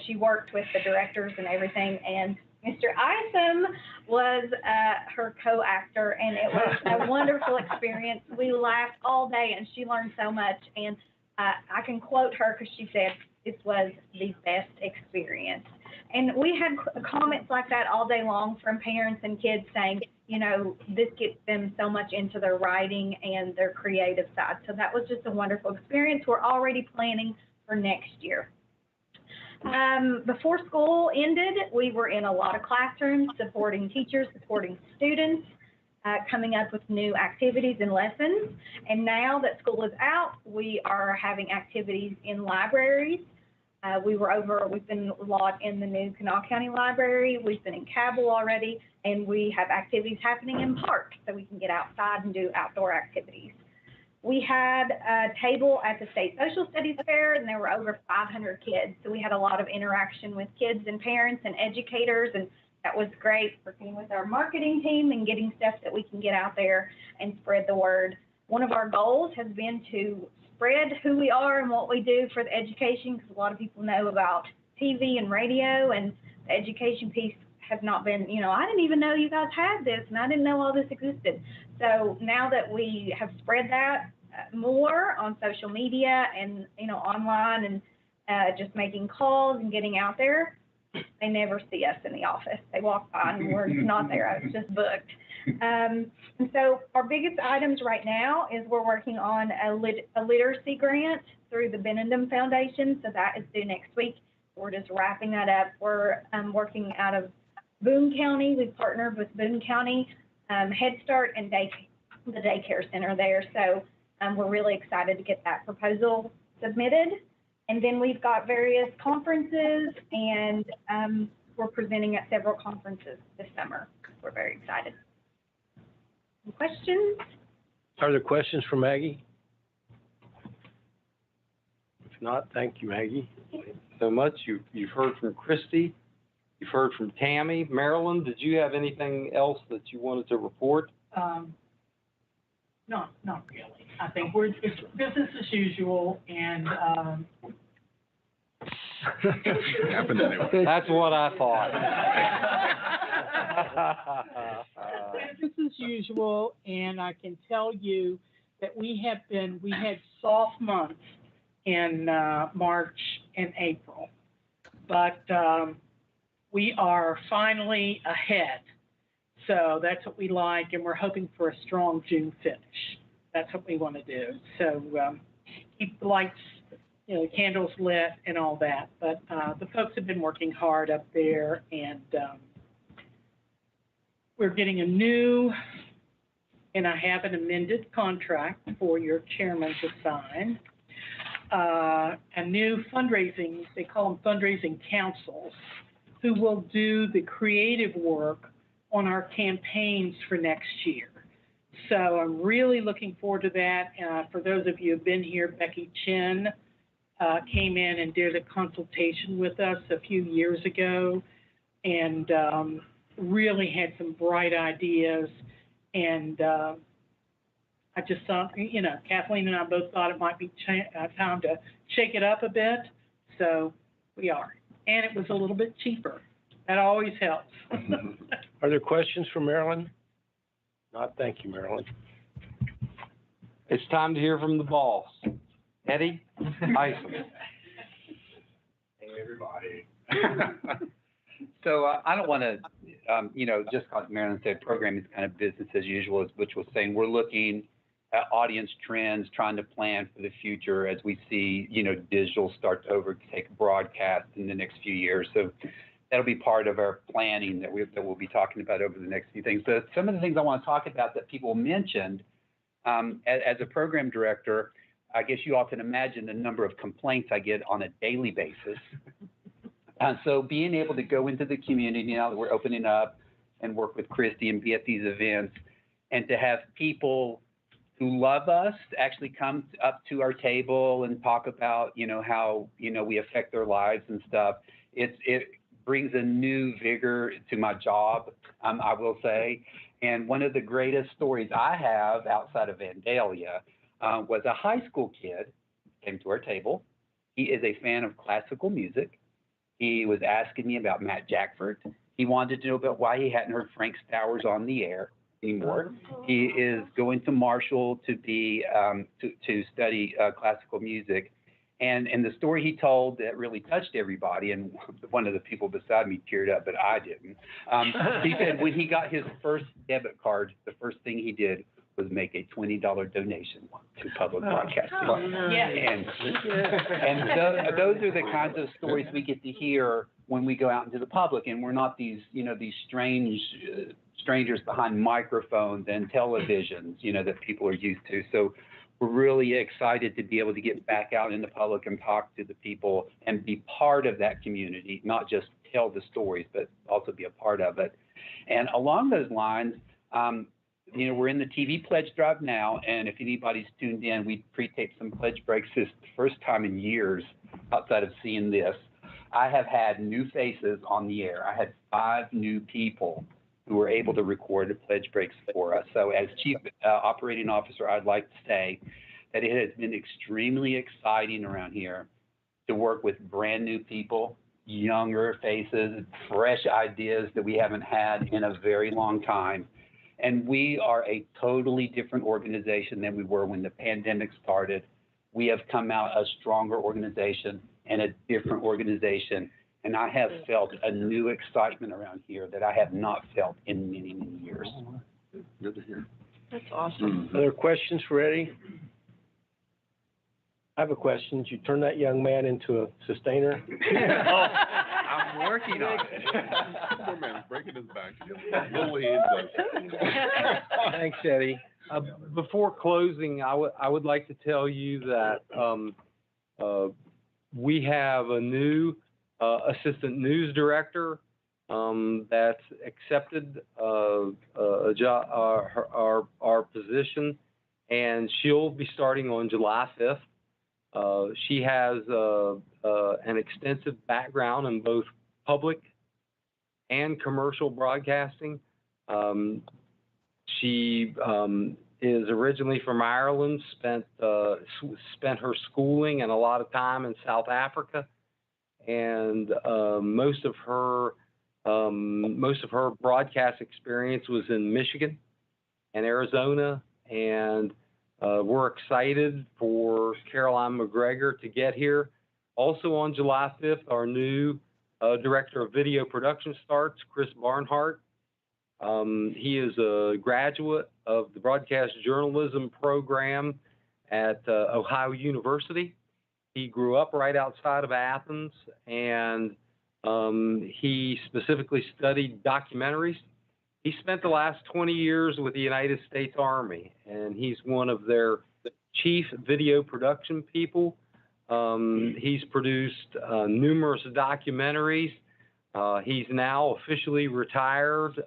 she worked with the directors and everything, and Mr. Isom was her co-actor, and it was a wonderful experience. We laughed all day, and she learned so much, and I can quote her because she said, "This was the best experience." And we had comments like that all day long from parents and kids saying, this gets them so much into their writing and their creative side. So that was just a wonderful experience. We're already planning for next year. Before school ended, we were in a lot of classrooms supporting teachers, supporting students, coming up with new activities and lessons. And now that school is out, we are having activities in libraries. We've been a lot in the new Kanawha County Library. We've been in Cabell already, and we have activities happening in parks so we can get outside and do outdoor activities. We had a table at the State Social Studies Fair, and there were over 500 kids. So we had a lot of interaction with kids and parents and educators, and that was great, working with our marketing team and getting stuff that we can get out there and spread the word. One of our goals has been to spread who we are and what we do for the education, because a lot of people know about TV and radio, and the education piece has not been, I didn't even know you guys had this, and I didn't know all this existed. So now that we have spread that more on social media and, online, and just making calls and getting out there, they never see us in the office. They walk by and we're not there. It's just booked. And so our biggest items right now is we're working on a literacy grant through the Benendum Foundation. So that is due next week. We're just wrapping that up. We're working out of Boone County. We've partnered with Boone County Head Start and the daycare center there. So we're really excited to get that proposal submitted. And then we've got various conferences, and we're presenting at several conferences this summer. We're very excited. Any questions? Are there questions for Maggie? If not, thank you, Maggie. So much. You've heard from Christy. You've heard from Tammy. Marilyn, did you have anything else that you wanted to report? No, not really. I think it's business as usual, and Happened anyway. That's what I thought. business as usual, and I can tell you that we had soft months in March and April, but we are finally ahead. So that's what we like, and we're hoping for a strong June finish. That's what we want to do. So keep the lights, candles lit and all that. But the folks have been working hard up there, and we're getting a new, and I have an amended contract for your chairman to sign, a new fundraising, they call them fundraising councils, who will do the creative work on our campaigns for next year. So I'm really looking forward to that. For those of you who have been here, Becky Chin came in and did a consultation with us a few years ago, and really had some bright ideas. And I just thought, Kathleen and I both thought it might be time to shake it up a bit. So we are. And it was a little bit cheaper. That always helps. Are there questions for Marilyn? Not, thank you, Marilyn. It's time to hear from the boss. Eddie Isom. Hey, everybody. So I don't want to, just because Marilyn said program is kind of business as usual, which was saying we're looking at audience trends, trying to plan for the future as we see, digital start to overtake broadcast in the next few years. So that'll be part of our planning that we'll be talking about over the next few things. But some of the things I want to talk about that people mentioned, as a program director, I guess you all can imagine the number of complaints I get on a daily basis. So being able to go into the community now that we're opening up and work with Christy and be at these events, and to have people who love us actually come up to our table and talk about, how, we affect their lives and stuff. It brings a new vigor to my job, I will say. And one of the greatest stories I have outside of Vandalia was a high school kid came to our table. He is a fan of classical music. He was asking me about Matt Jackford. He wanted to know about why he hadn't heard Frank Stowers on the air anymore. He is going to Marshall to be to study classical music. And the story he told that really touched everybody, and one of the people beside me teared up, but I didn't. He said when he got his first debit card, the first thing he did was make a $20 donation to public broadcasting. Yeah. And those are the kinds of stories we get to hear when we go out into the public, and we're not these, these strangers behind microphones and televisions, that people are used to. So we're really excited to be able to get back out in the public and talk to the people and be part of that community, not just tell the stories, but also be a part of it. And along those lines, we're in the TV pledge drive now, and if anybody's tuned in, we pre-taped some pledge breaks. This is the first time in years outside of seeing this. I have had new faces on the air. I had 5 new people who were able to record the pledge breaks for us. So as Chief Operating Officer, I'd like to say that it has been extremely exciting around here to work with brand new people, younger faces, fresh ideas that we haven't had in a very long time. And we are a totally different organization than we were when the pandemic started. We have come out a stronger organization and a different organization. And I have felt a new excitement around here that I have not felt in many, many years. Good to hear. That's awesome. Other questions for Eddie? I have a question. Did you turn that young man into a sustainer? I'm working on it. Poor man's breaking his back. Little Ed does. Thanks, Eddie. Before closing, I would like to tell you that we have a new assistant news director that's accepted a job, our position, and she'll be starting on July 5th. She has an extensive background in both public and commercial broadcasting. She is originally from Ireland, spent her schooling and a lot of time in South Africa, and most of her broadcast experience was in Michigan and Arizona, and we're excited for Caroline McGregor to get here. Also on July 5th, our new Director of Video Production starts, Chris Barnhart. He is a graduate of the Broadcast Journalism program at Ohio University. He grew up right outside of Athens, and he specifically studied documentaries. He spent the last 20 years with the United States Army, and he's one of their chief video production people. He's produced numerous documentaries. He's now officially retired.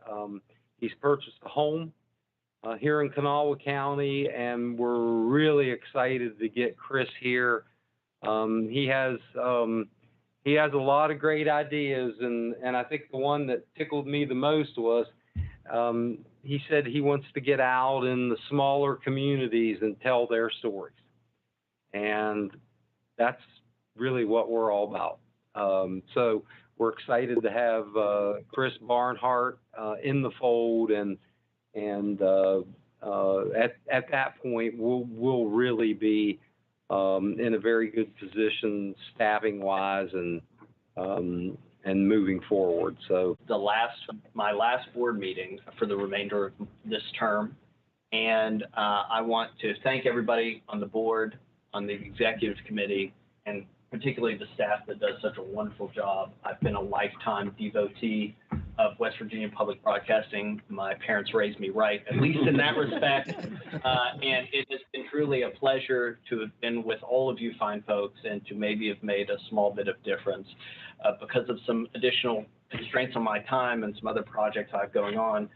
He's purchased a home here in Kanawha County, and we're really excited to get Chris here. He has a lot of great ideas, and I think the one that tickled me the most was he said he wants to get out in the smaller communities and tell their stories. And that's really what we're all about. So we're excited to have Chris Barnhart in the fold, and at that point we'll really be in a very good position staffing wise and moving forward. So my last board meeting for the remainder of this term, and I want to thank everybody on the board, on the executive committee, and particularly the staff that does such a wonderful job. I've been a lifetime devotee of West Virginia public broadcasting. My parents raised me right, at least in that respect. And it has been truly a pleasure to have been with all of you fine folks and to maybe have made a small bit of difference. Because of some additional constraints on my time and some other projects I have going on,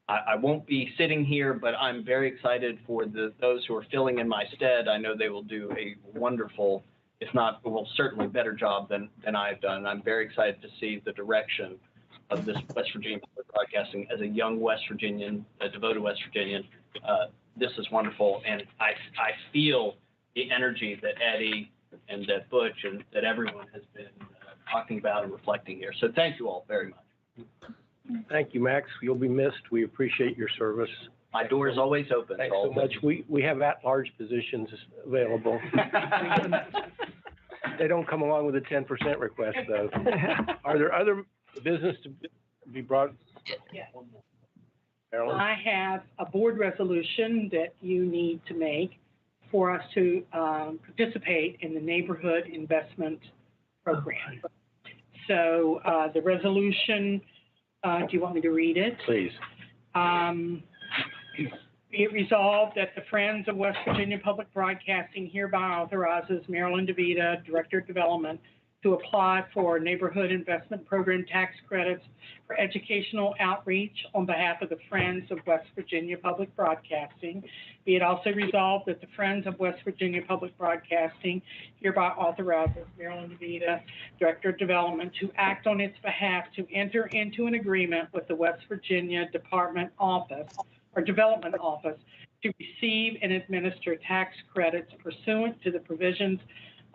I won't be sitting here, but I'm very excited for those who are filling in my stead. I know they will do a wonderful, if not, well, certainly better job than I've done. I'm very excited to see the direction of this West Virginia public broadcasting as a young West Virginian, a devoted West Virginian. This is wonderful, and I feel the energy that Eddie and that Butch and that everyone has been talking about and reflecting here. So thank you all very much. Thank you, Max. You'll be missed. We appreciate your service. My door is always open. Thanks so much. We have at-large positions available. They don't come along with a 10% request, though. Are there other business to be brought? Yeah. Marilyn? I have a board resolution that you need to make for us to participate in the neighborhood investment program. So the resolution, do you want me to read it? Please. Be it resolved that the Friends of West Virginia Public Broadcasting hereby authorizes Marilyn DeVita, Director of Development, to apply for neighborhood investment program tax credits for educational outreach on behalf of the Friends of West Virginia Public Broadcasting. Be it also resolved that the Friends of West Virginia Public Broadcasting hereby authorizes Marilyn DeVita, Director of Development, to act on its behalf to enter into an agreement with the West Virginia Development Office to receive and administer tax credits pursuant to the provisions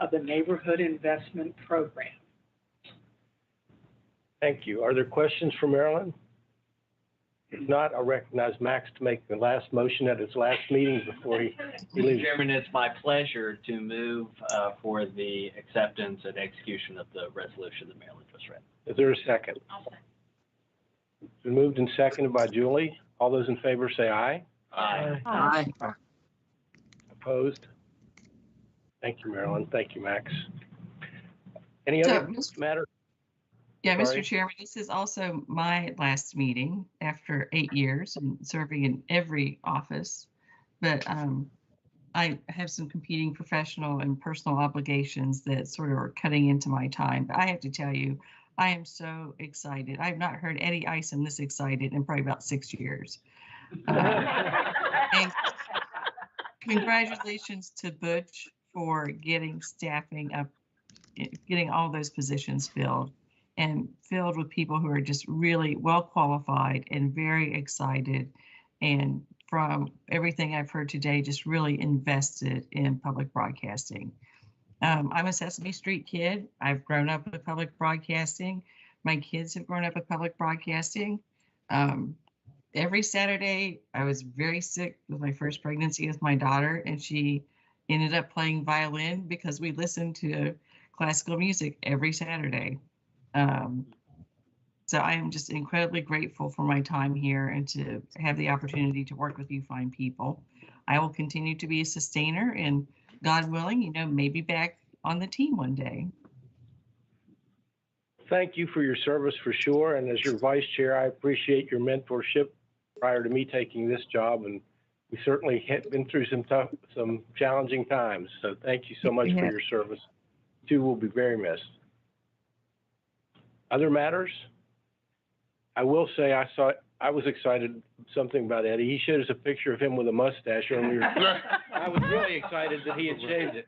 of the Neighborhood Investment Program. Thank you. Are there questions for Marilyn? If not, I'll recognize Max to make the last motion at his last meeting before he leaves. Mr. Chairman, it's my pleasure to move for the acceptance and execution of the resolution that Marilyn just read. Is there a second? It's been moved and seconded by Julie. All those in favor say aye. Aye. Aye. Opposed? Thank you, Marilyn. Thank you, Max. Any other matter? Yeah, Sorry. Mr. Chairman, this is also my last meeting after 8 years and serving in every office. But I have some competing professional and personal obligations that sort of are cutting into my time. But I have to tell you, I am so excited. I've not heard Eddie Isom this excited in probably about 6 years. And congratulations to Butch for getting staffing up, getting all those positions filled and filled with people who are just really well qualified and very excited. And from everything I've heard today, just really invested in public broadcasting. I'm a Sesame Street kid. I've grown up with public broadcasting. My kids have grown up with public broadcasting. Every Saturday, I was very sick with my first pregnancy with my daughter, and she ended up playing violin because we listened to classical music every Saturday. So I am just incredibly grateful for my time here and to have the opportunity to work with you fine people. I will continue to be a sustainer and God willing, maybe back on the team one day. Thank you for your service for sure. And as your vice chair, I appreciate your mentorship prior to me taking this job. And we certainly have been through some challenging times. So thank you so much for your service. You will be very missed. Other matters? I will say I was excited something about Eddie. He showed us a picture of him with a mustache earlier. I was really excited that he had shaved it.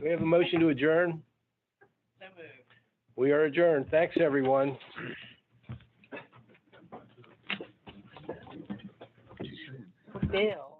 We have a motion to adjourn. We are adjourned. Thanks, everyone. Bill.